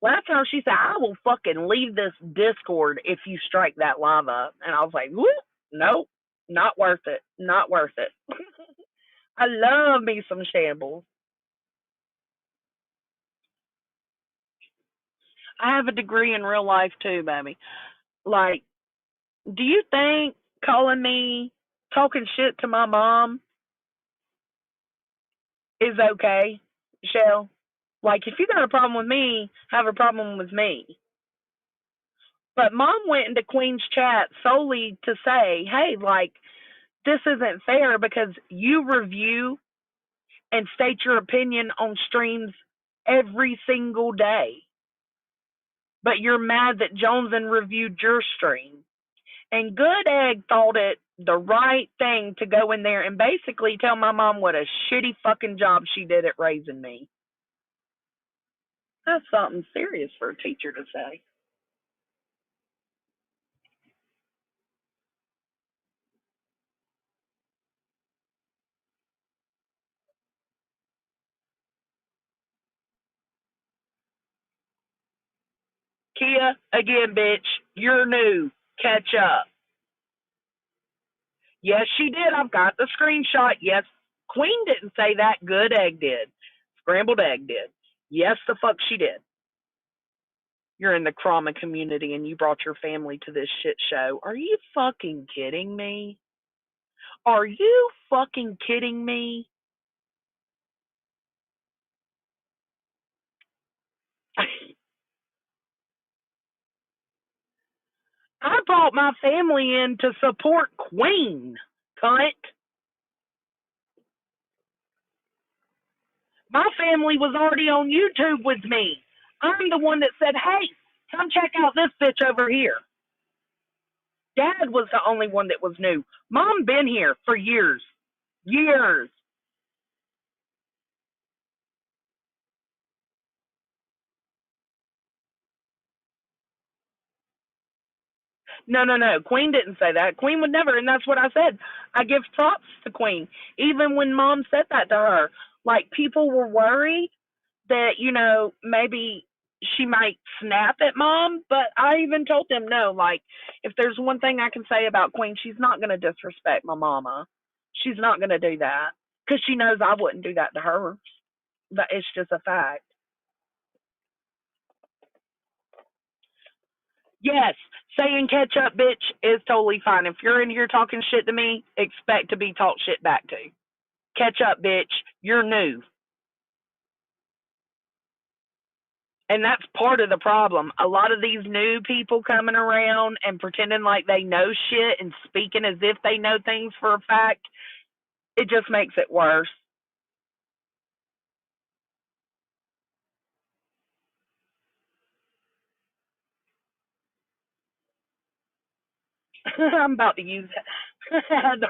Last time she said, "I will fucking leave this Discord if you strike that lava," and I was like, "Whoop, nope, not worth it. Not worth it." I love me some Shambles. I have a degree in real life too, baby. Like, do you think calling me talking shit to my mom is okay, Shell? Like, if you got a problem with me, have a problem with me. But mom went into Queen's chat solely to say, hey, like, this isn't fair because you review and state your opinion on streams every single day. But you're mad that Joneson reviewed your stream. And Good Egg thought it the right thing to go in there and basically tell my mom what a shitty fucking job she did at raising me. That's something serious for a teacher to say. Kia, again, bitch, you're new. Catch up. Yes, she did. I've got the screenshot. Yes, Queen didn't say that. Good Egg did. Scrambled Egg did. Yes, the fuck she did. You're in the trauma community and you brought your family to this shit show. Are you fucking kidding me? Are you fucking kidding me? I brought my family in to support Queen, cunt. My family was already on YouTube with me. I'm the one that said, hey, come check out this bitch over here. Dad was the only one that was new. Mom been here for years. Years. No, no, no. Queen didn't say that. Queen would never, and that's what I said. I give props to Queen. Even when Mom said that to her, like people were worried that, maybe she might snap at Mom, but I even told them no, like if there's one thing I can say about Queen, she's not going to disrespect my mama. She's not going to do that because she knows I wouldn't do that to her. That it's just a fact. Yes, saying catch up, bitch, is totally fine. If you're in here talking shit to me, expect to be talked shit back to. Catch up, bitch. You're new. And that's part of the problem. A lot of these new people coming around and pretending like they know shit and speaking as if they know things for a fact, it just makes it worse. I'm about to use ad,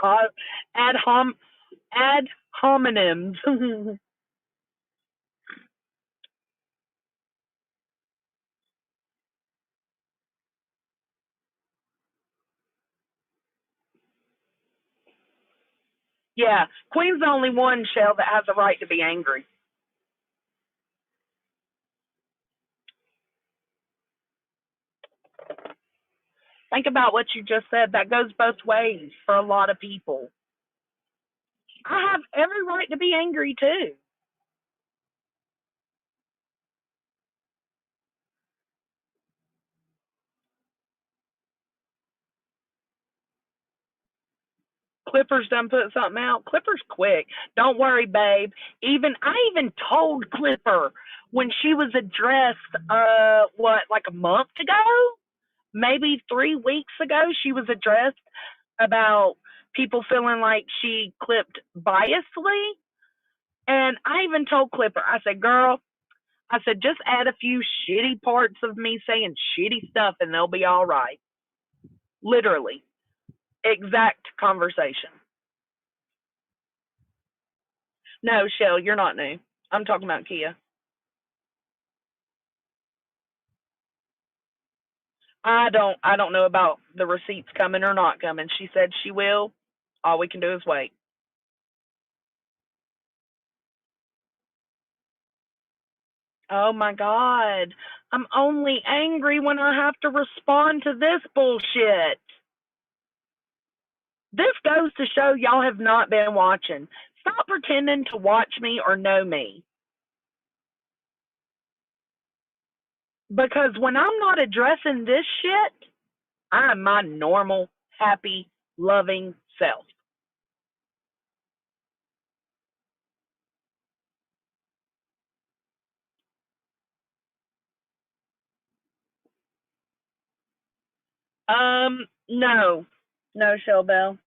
hom, ad homonyms. Yeah, Queen's the only one, Shell, that has a right to be angry. Think about what you just said. That goes both ways for a lot of people. I have every right to be angry too. Clippers done put something out. Clipper's quick. Don't worry, babe. I even told Clipper when she was addressed like a month ago? Maybe 3 weeks ago, she was addressed about people feeling like she clipped biasly. And I even told Clipper, I said, girl, I said, just add a few shitty parts of me saying shitty stuff and they'll be all right. Literally. Exact conversation. No, Shell, you're not new. I'm talking about Kia. I don't know about the receipts coming or not coming. She said she will. All we can do is wait. Oh my god. I'm only angry when I have to respond to this bullshit. This goes to show y'all have not been watching. Stop pretending to watch me or know me. Because when I'm not addressing this shit, I'm my normal, happy, loving self. No. No, Shellbell.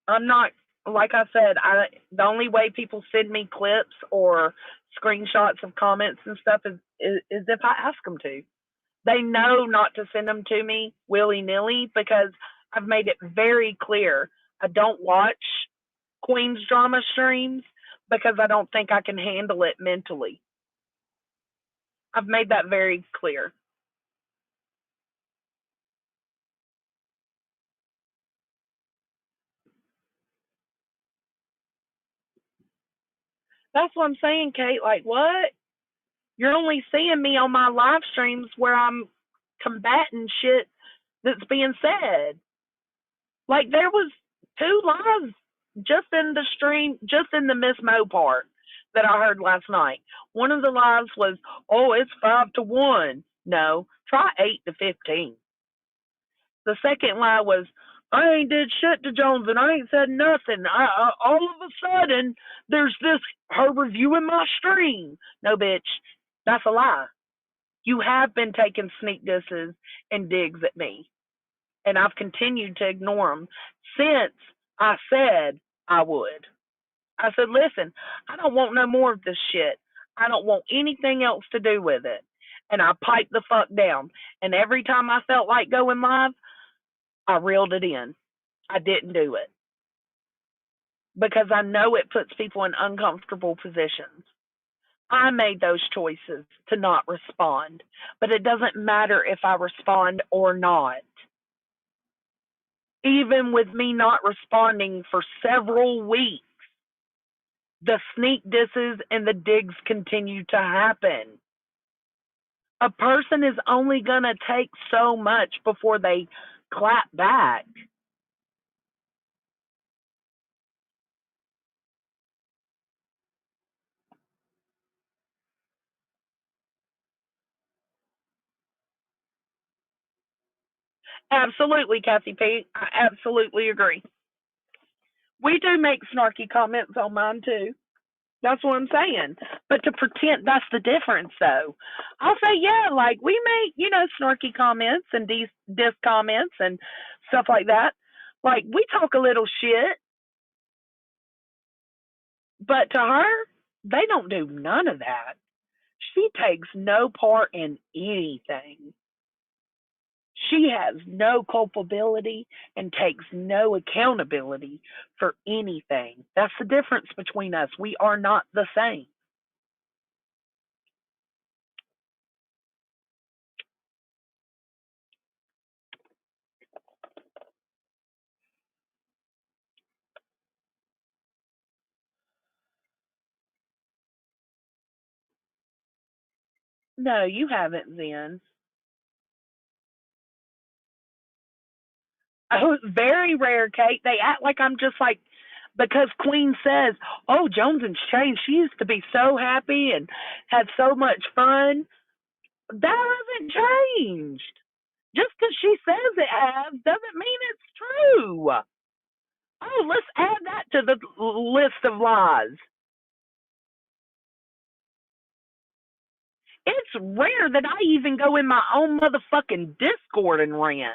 I'm not, like I said, the only way people send me clips or screenshots of comments and stuff is if I ask them to. They know not to send them to me willy nilly because I've made it very clear I don't watch Queen's drama streams because I don't think I can handle it mentally. I've made that very clear. That's what I'm saying, Kate. Like, what? You're only seeing me on my live streams where I'm combating shit that's being said. Like, there was two lives just in the stream, just in the Miss Mo part that I heard last night. One of the lives was, oh, it's 5-1. No, try 8-15. The second lie was, I ain't did shit to Jones and I ain't said nothing. All of a sudden, there's this, her reviewing my stream. No, bitch, that's a lie. You have been taking sneak disses and digs at me, and I've continued to ignore them since I said I would. I said, listen, I don't want no more of this shit. I don't want anything else to do with it. And I piped the fuck down. And every time I felt like going live, I reeled it in. I didn't do it because I know it puts people in uncomfortable positions. I made those choices to not respond, but it doesn't matter if I respond or not. Even with me not responding for several weeks, the sneak disses and the digs continue to happen. A person is only going to take so much before they clap back. Absolutely, Kathy P. I absolutely agree. We do make snarky comments on mine too. That's what I'm saying. But to pretend, that's the difference, though. I'll say, yeah, like we make, snarky comments and diss comments and stuff like that. Like we talk a little shit, but to her, they don't do none of that. She takes no part in anything. She has no culpability and takes no accountability for anything. That's the difference between us. We are not the same. No, you haven't, Zen. Oh, very rare, Kate. They act like I'm just like, because Queen says, oh, Jones's changed. She used to be so happy and had so much fun. That hasn't changed. Just because she says it has doesn't mean it's true. Oh, let's add that to the list of lies. It's rare that I even go in my own motherfucking Discord and rant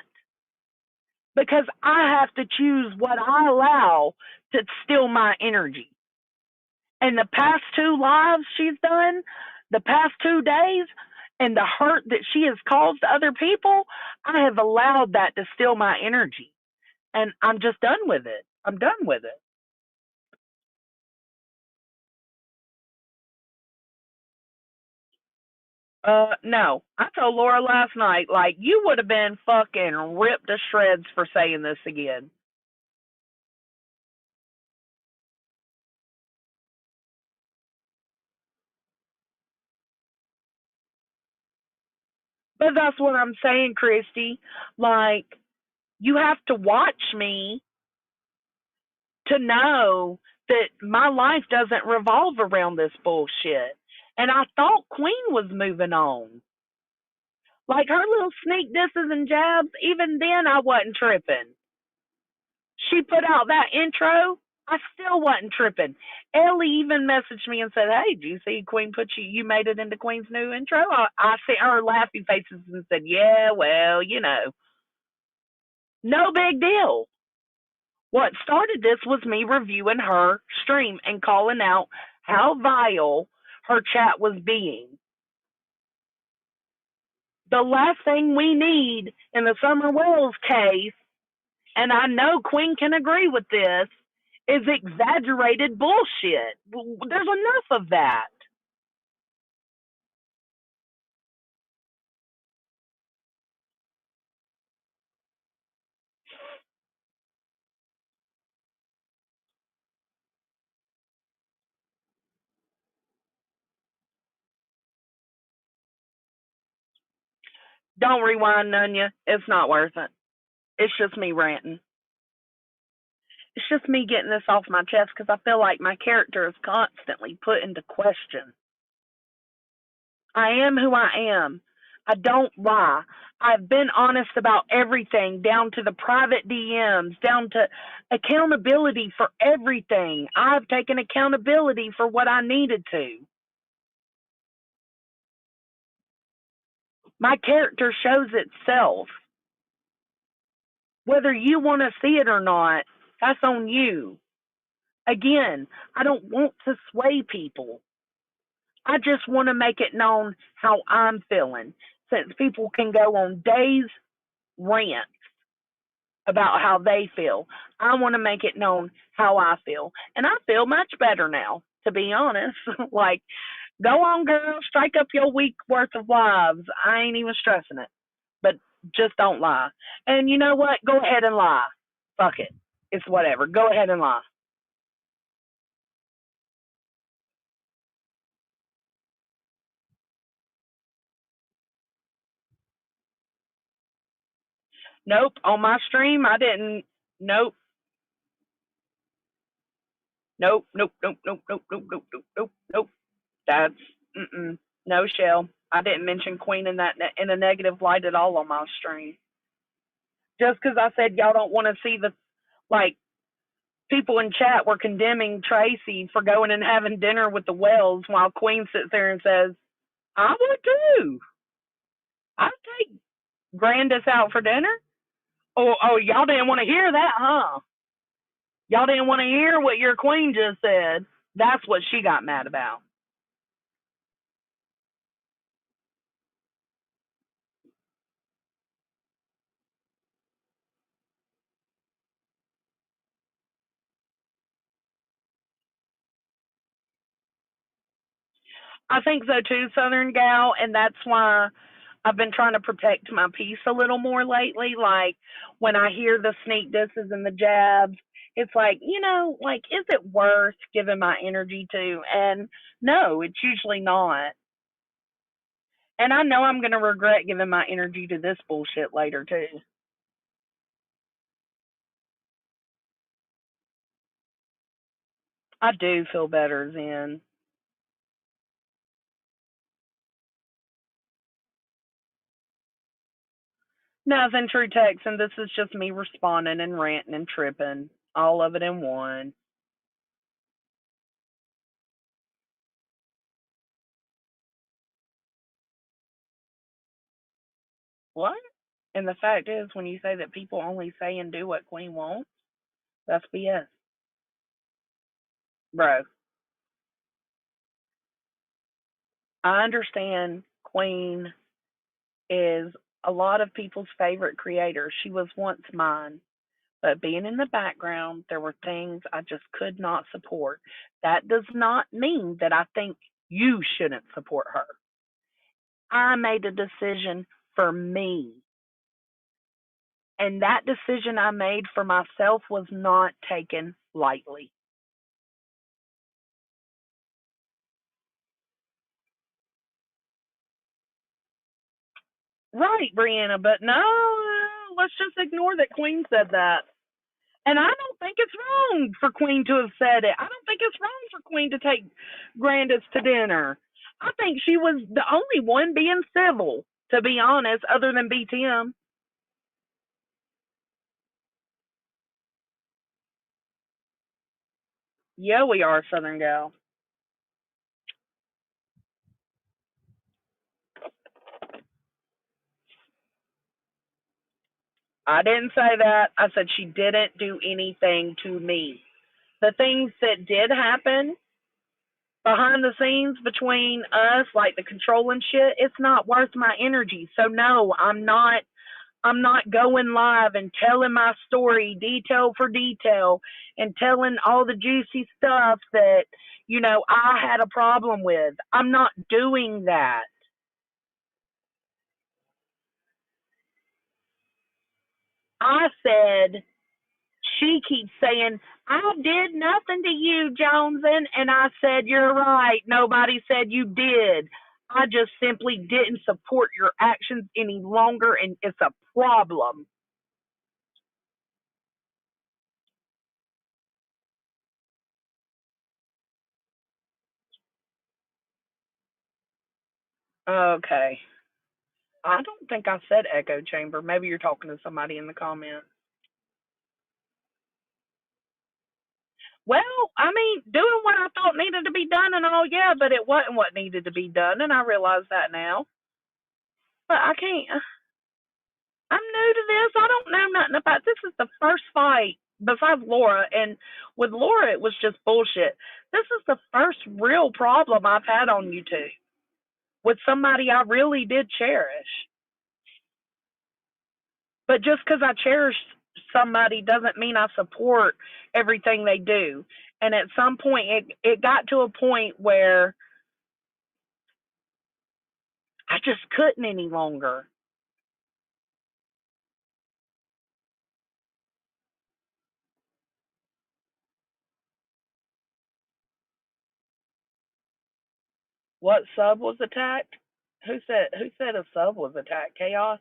because I have to choose what I allow to steal my energy. And the past two lives she's done, the past 2 days, and the hurt that she has caused other people, I have allowed that to steal my energy. And I'm just done with it. I'm done with it. No. I told Laura last night, like, you would have been fucking ripped to shreds for saying this again. But that's what I'm saying, Christy. Like, you have to watch me to know that my life doesn't revolve around this bullshit. And I thought Queen was moving on. Like her little sneak disses and jabs, even then I wasn't tripping. She put out that intro, I still wasn't tripping. Ellie even messaged me and said, hey, do you see Queen put you made it into Queen's new intro? I sent her laughing faces and said, yeah, well, no big deal. What started this was me reviewing her stream and calling out how vile her chat was being. The last thing we need in the Summer Wells case, and I know Queen can agree with this, is exaggerated bullshit. There's enough of that. Don't rewind, Nunya. It's not worth it. It's just me ranting. It's just me getting this off my chest because I feel like my character is constantly put into question. I am who I am. I don't lie. I've been honest about everything, down to the private DMs, down to accountability for everything. I've taken accountability for what I needed to. My character shows itself. Whether you want to see it or not, that's on you. Again, I don't want to sway people. I just want to make it known how I'm feeling. Since people can go on days rant about how they feel, I want to make it known how I feel. And I feel much better now, to be honest. Like, go on, girl, strike up your week worth of lives. I ain't even stressing it. But just don't lie. And you know what? Go ahead and lie. Fuck it. It's whatever. Go ahead and lie. Nope. On my stream, I didn't. Nope. Nope. Nope. Nope. Nope. Nope. Nope. Nope. Nope. Nope. Nope. That's no, Shell. I didn't mention Queen in that in a negative light at all on my stream. Just because I said y'all don't want to see the like people in chat were condemning Tracy for going and having dinner with the Wells while Queen sits there and says, "I would too. I'd take Grandis out for dinner." Oh, y'all didn't want to hear that, huh? Y'all didn't want to hear what your queen just said. That's what she got mad about. I think so too, Southern Gal, and that's why I've been trying to protect my peace a little more lately. Like when I hear the sneak disses and the jabs, it's like, like, is it worth giving my energy to? And no, it's usually not. And I know I'm going to regret giving my energy to this bullshit later too. I do feel better, Zen. Nothing, True Text, and this is just me responding and ranting and tripping. All of it in one. What? And the fact is, when you say that people only say and do what Queen wants, that's BS. Bro, I understand Queen is a lot of people's favorite creator. She was once mine. But being in the background, there were things I just could not support. That does not mean that I think you shouldn't support her. I made a decision for me. And that decision I made for myself was not taken lightly. Right, Brianna, but no, let's just ignore that Queen said that. And I don't think it's wrong for Queen to have said it. I don't think it's wrong for Queen to take Grandis to dinner. I think she was the only one being civil, to be honest, other than B. Tim. Yeah, we are, Southern Gal. I didn't say that. I said she didn't do anything to me. The things that did happen behind the scenes between us, like the controlling shit, it's not worth my energy. So no, I'm not going live and telling my story detail for detail and telling all the juicy stuff that, I had a problem with. I'm not doing that. I said, she keeps saying, I did nothing to you, Joneson. And I said, you're right. Nobody said you did. I just simply didn't support your actions any longer, and it's a problem. Okay. I don't think I said echo chamber. Maybe you're talking to somebody in the comments. Well, I mean, doing what I thought needed to be done and all, yeah, but it wasn't what needed to be done, and I realize that now. But I can't. I'm new to this. I don't know nothing about this. Is the first fight besides Laura, and with Laura, it was just bullshit. This is the first real problem I've had on YouTube with somebody I really did cherish. But just because I cherish somebody doesn't mean I support everything they do. And at some point, it got to a point where I just couldn't any longer. What sub was attacked? Who said a sub was attacked? Chaos?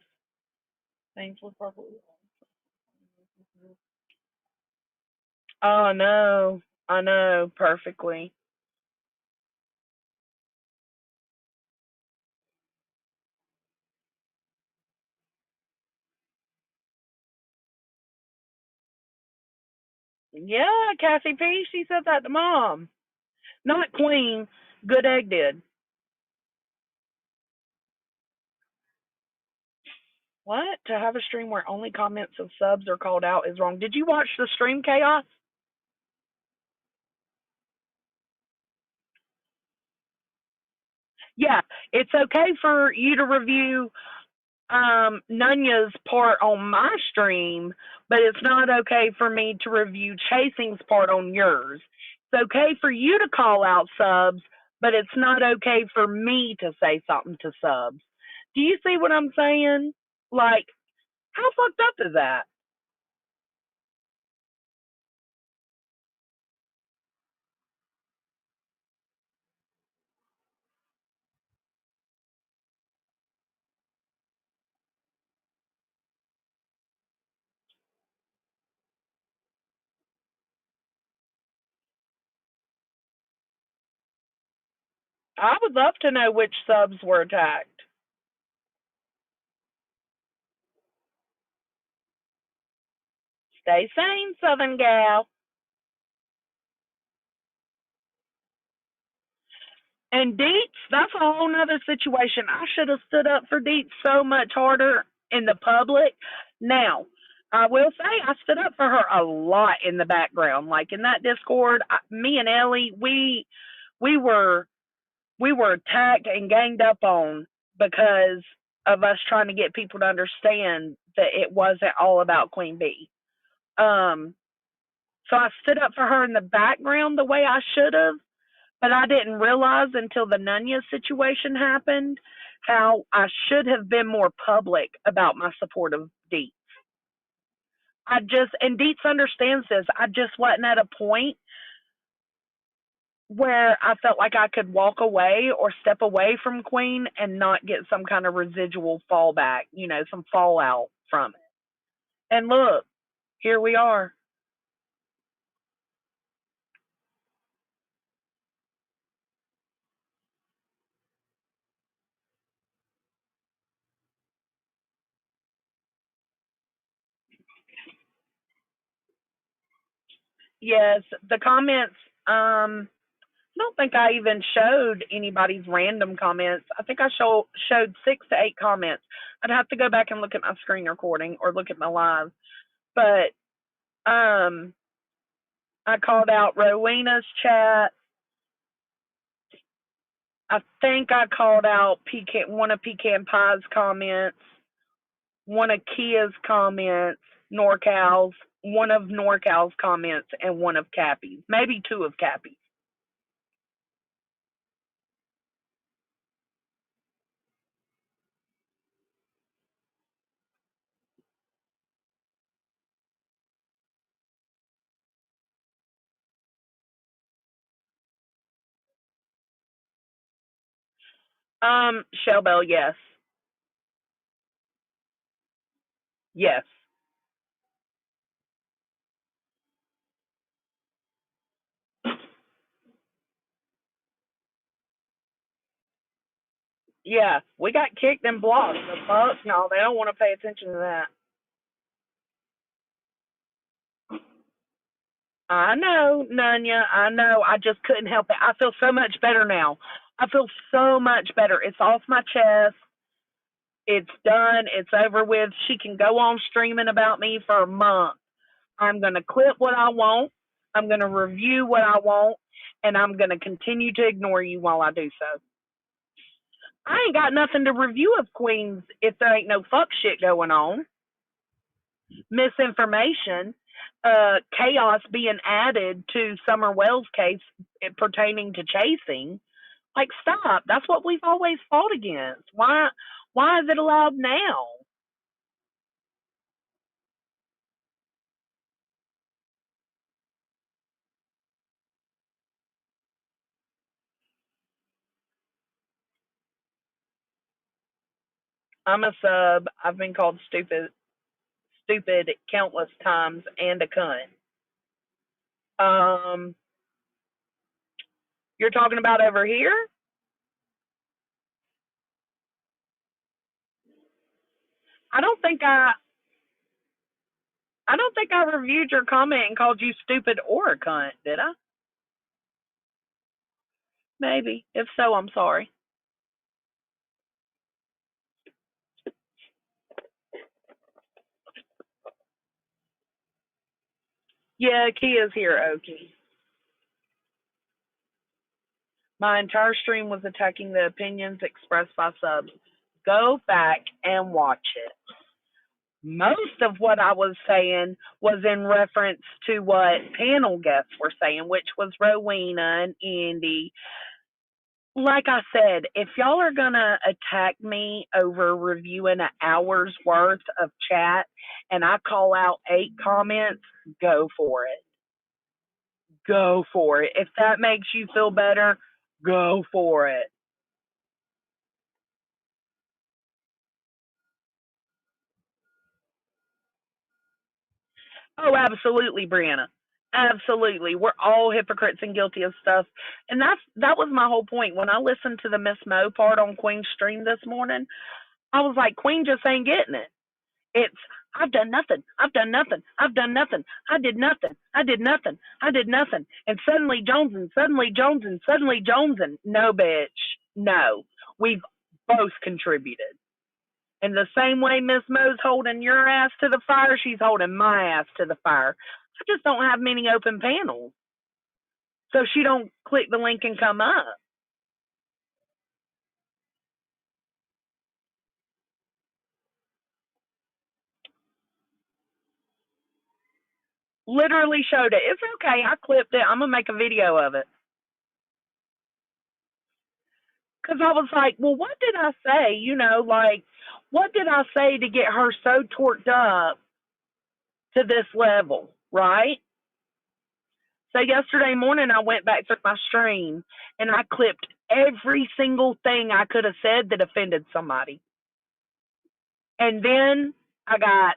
Things were probably. Oh no. I know perfectly. Yeah, Cassie P, she said that to mom. Not Queen. Good Egg did. What? To have a stream where only comments of subs are called out is wrong. Did you watch the stream, Chaos? Yeah, it's okay for you to review Nunya's part on my stream, but it's not okay for me to review Chasing's part on yours. It's okay for you to call out subs, but it's not okay for me to say something to subs. Do you see what I'm saying? Like, how fucked up is that? I would love to know which subs were attacked. Stay sane, Southern gal. And Deets, that's a whole nother situation. I should have stood up for Deets so much harder in the public. Now, I will say I stood up for her a lot in the background. Like in that Discord, me and Ellie, we were we were attacked and ganged up on because of us trying to get people to understand that it wasn't all about Queen Bee. Um, so I stood up for her in the background the way I should have, but I didn't realize until the Nunya situation happened how I should have been more public about my support of Deets. And Deets understands this. I just wasn't at a point where I felt like I could walk away or step away from Queen and not get some kind of residual fallback, some fallout from it. And look, here we are. Yes, the comments, I don't think I even showed anybody's random comments. I think I showed 6 to 8 comments. I'd have to go back and look at my screen recording or look at my live. But I called out Rowena's chat. I think I called out one of Pecan Pie's comments, one of Kia's comments, NorCal's, one of NorCal's comments, and one of Cappy's. Maybe 2 of Cappy's. Shellbell, yes. Yes. Yeah, we got kicked and blocked. The fuck? No, they don't want to pay attention to that. I know, Nunya. I know. I just couldn't help it. I feel so much better now. I feel so much better. It's off my chest. It's done. It's over with. She can go on streaming about me for a month. I'm going to clip what I want. I'm going to review what I want. And I'm going to continue to ignore you while I do so. I ain't got nothing to review of Queens if there ain't no fuck shit going on. Misinformation, chaos being added to Summer Wells' case pertaining to chasing. Like, stop. That's what we've always fought against. Why is it allowed now? I'm a sub. I've been called stupid countless times and a cunt. Um, you're talking about over here? I don't think I I don't think I reviewed your comment and called you stupid or a cunt, did I? Maybe. If so, I'm sorry. Yeah, Kia's here, Okie. My entire stream was attacking the opinions expressed by subs. Go back and watch it. Most of what I was saying was in reference to what panel guests were saying, which was Rowena and Andy. Like I said, if y'all are going to attack me over reviewing an hour's worth of chat and I call out 8 comments, go for it. Go for it. If that makes you feel better, go for it. Oh, absolutely, Brianna. Absolutely. We're all hypocrites and guilty of stuff. And that was my whole point. When I listened to the Miss Mo part on Queen's stream this morning, I was like, Queen just ain't getting it. It's I've done nothing. I've done nothing. I've done nothing. I did nothing. I did nothing. I did nothing. And suddenly Jones and suddenly Jones and suddenly Jones and no, bitch. No. We've both contributed. In the same way Miss Mo's holding your ass to the fire, she's holding my ass to the fire. I just don't have many open panels. So she don't click the link and come up. Literally showed it. It's okay. I clipped it. I'm going to make a video of it. Because I was like, well, what did I say? What did I say to get her so torqued up to this level, right? So yesterday morning, I went back through my stream and I clipped every single thing I could have said that offended somebody. And then I got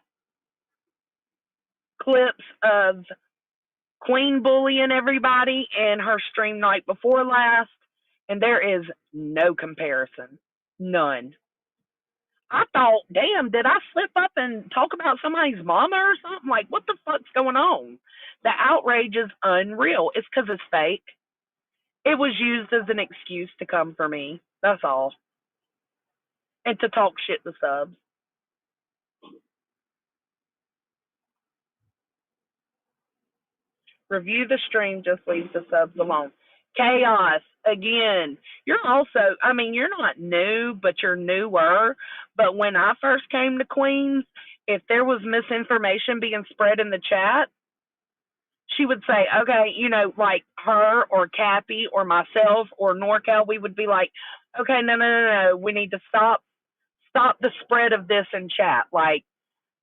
clips of Queen bullying everybody in her stream night before last, and there is no comparison. None. I thought, damn, did I slip up and talk about somebody's mama or something? Like, what the fuck's going on? The outrage is unreal. It's because it's fake. It was used as an excuse to come for me. That's all. And to talk shit to subs. Review the stream, just leave the subs alone. Chaos, again, you're not new, but you're newer. But when I first came to Queens, if there was misinformation being spread in the chat, she would say, okay, like her or Cappy or myself or NorCal, we would be like, okay, no, we need to stop the spread of this in chat. Like,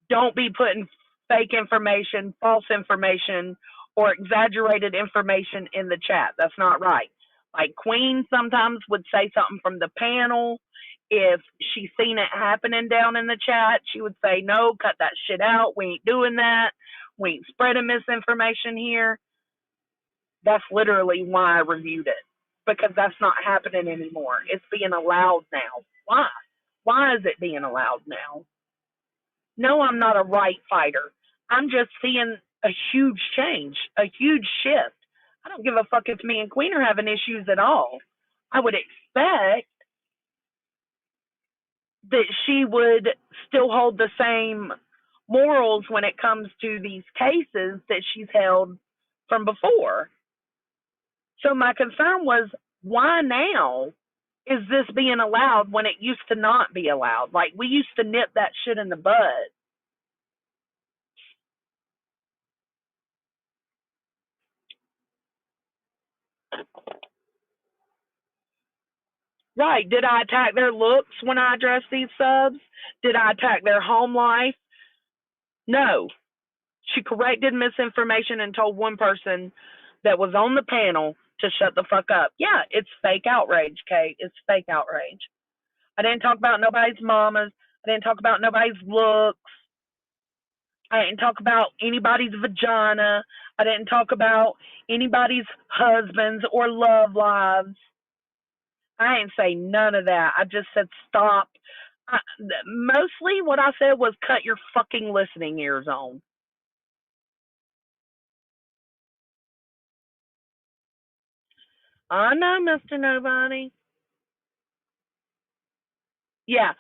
don't be putting fake information, false information, or exaggerated information in the chat. That's not right. Like Queen sometimes would say something from the panel. If she seen it happening down in the chat, she would say, no, cut that shit out. We ain't doing that. We ain't spreading misinformation here. That's literally why I reviewed it, because that's not happening anymore. It's being allowed now. Why? Why is it being allowed now? No, I'm not a right fighter. I'm just seeing a huge change, a huge shift. I don't give a fuck if me and Queen are having issues at all. I would expect that she would still hold the same morals when it comes to these cases that she's held from before. So my concern was, why now is this being allowed when it used to not be allowed? Like, we used to nip that shit in the bud. Right. Did I attack their looks when I addressed these subs? Did I attack their home life? No. She corrected misinformation and told one person that was on the panel to shut the fuck up. Yeah, it's fake outrage, Kate. It's fake outrage. I didn't talk about nobody's mamas. I didn't talk about nobody's looks. I didn't talk about anybody's vagina. I didn't talk about anybody's husbands or love lives. I didn't say none of that. I just said stop. Mostly what I said was cut your fucking listening ears on. I know, Mr. Nobody. Yeah,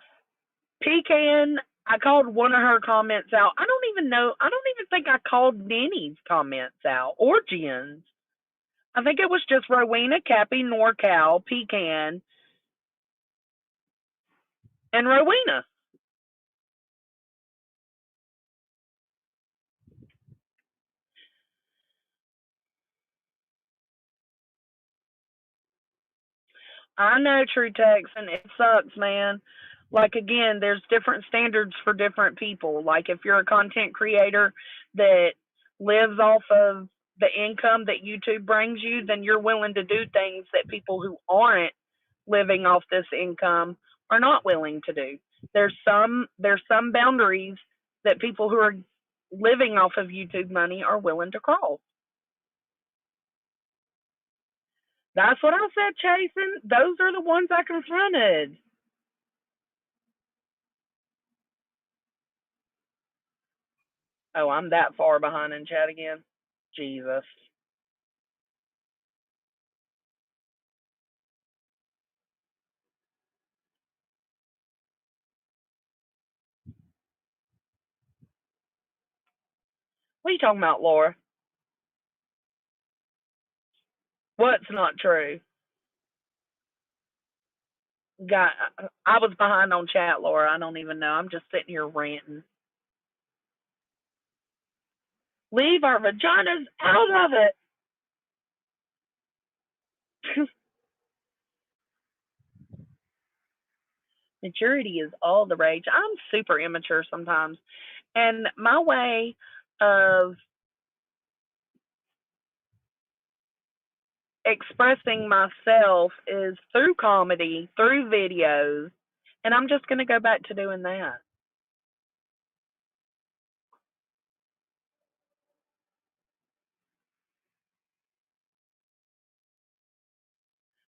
Pecan, I called one of her comments out. I don't even know. I don't even think I called Nenny's comments out or Jen's. I think it was just Rowena, Cappy, NorCal, Pecan, and Rowena. I know, True Text, and it sucks, man. Like, again, there's different standards for different people. Like, if you're a content creator that lives off of the income that YouTube brings you, then you're willing to do things that people who aren't living off this income are not willing to do. There's some boundaries that people who are living off of YouTube money are willing to cross. That's what I said, Chasen. Those are the ones I confronted. Oh, I'm that far behind in chat again. Jesus. What are you talking about, Laura? What's not true? Got I was behind on chat, Laura. I don't even know. I'm just sitting here ranting. Leave our vaginas out of it. Maturity is all the rage. I'm super immature sometimes. And my way of expressing myself is through comedy, through videos, and I'm just going to go back to doing that.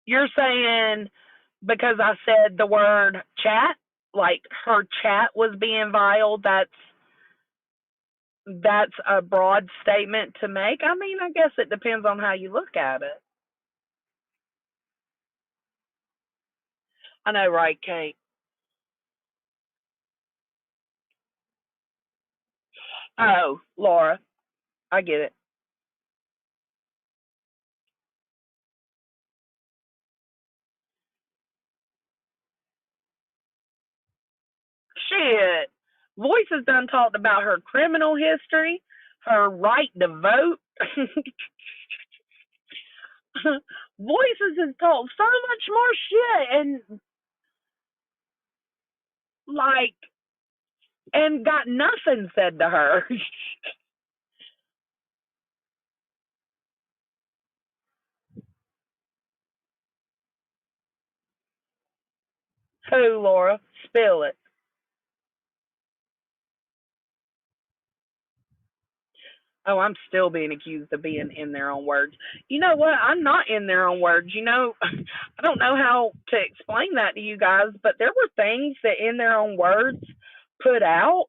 You're saying because I said the word chat, like her chat was being vile, that's a broad statement to make. I mean, I guess it depends on how you look at it. I know, right, Kate? Oh, Laura, I get it. Shit. Voice has done talked about her criminal history, her right to vote. Voices has told so much more shit and like and got nothing said to her. Who, Laura? Spill it. Oh, I'm still being accused of being in their own words. You know what? I'm not in their own words. I don't know how to explain that to you guys, but there were things that in their own words put out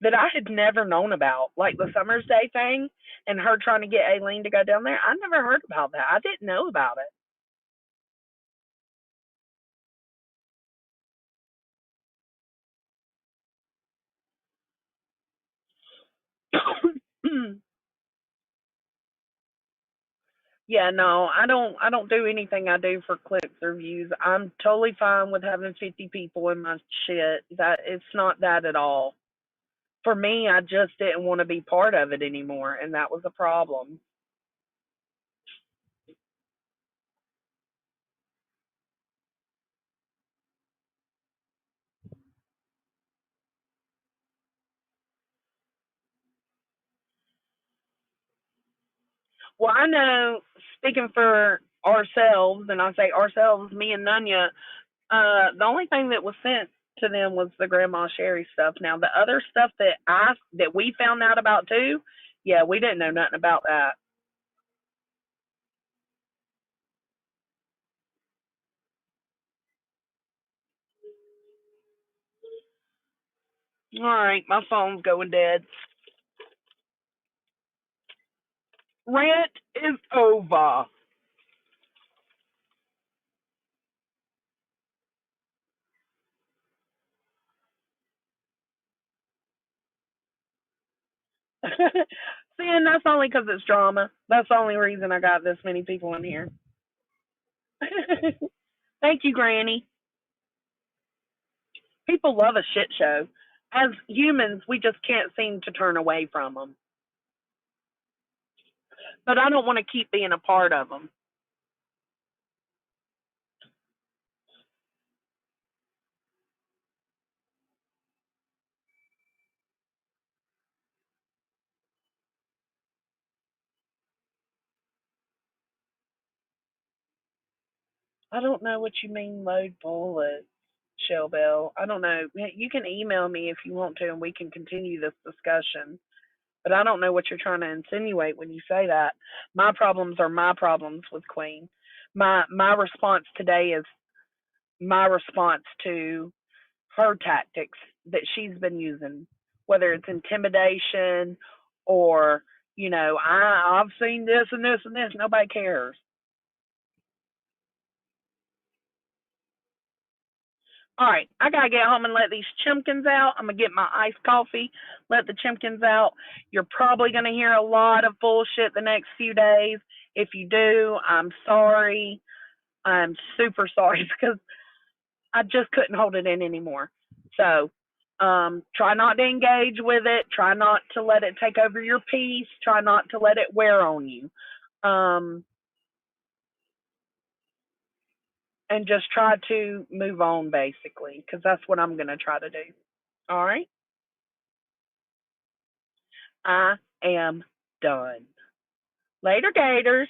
that I had never known about, like the Summer's Day thing and her trying to get Aileen to go down there. I never heard about that. I didn't know about it. Yeah, no, I don't do anything I do for clicks or views. I'm totally fine with having 50 people in my shit. That it's not that at all. For me, I just didn't want to be part of it anymore, and that was a problem. Well, I know, speaking for ourselves, and I say ourselves, me and Nunya, the only thing that was sent to them was the Grandma Sherry stuff. Now, the other stuff that we found out about too, yeah, we didn't know nothing about that. All right, my phone's going dead. Rant is over. See, and that's only because it's drama. That's the only reason I got this many people in here. Thank you, Granny. People love a shit show. As humans, we just can't seem to turn away from them. But I don't want to keep being a part of them. I don't know what you mean, load bullets, Shell Bell. I don't know. You can email me if you want to, and we can continue this discussion. But I don't know what you're trying to insinuate when you say that. My problems are my problems with Queen. My response today is my response to her tactics that she's been using, whether it's intimidation or, I've seen this and this and this. Nobody cares. All right, I gotta get home and let these chimkins out. I'm gonna get my iced coffee, let the chimkins out. You're probably gonna hear a lot of bullshit the next few days. If you do, I'm sorry. I'm super sorry because I just couldn't hold it in anymore. So, try not to engage with it. Try not to let it take over your peace. Try not to let it wear on you. Um, and just try to move on, basically, because that's what I'm gonna try to do. All right. I am done. Later, Gators.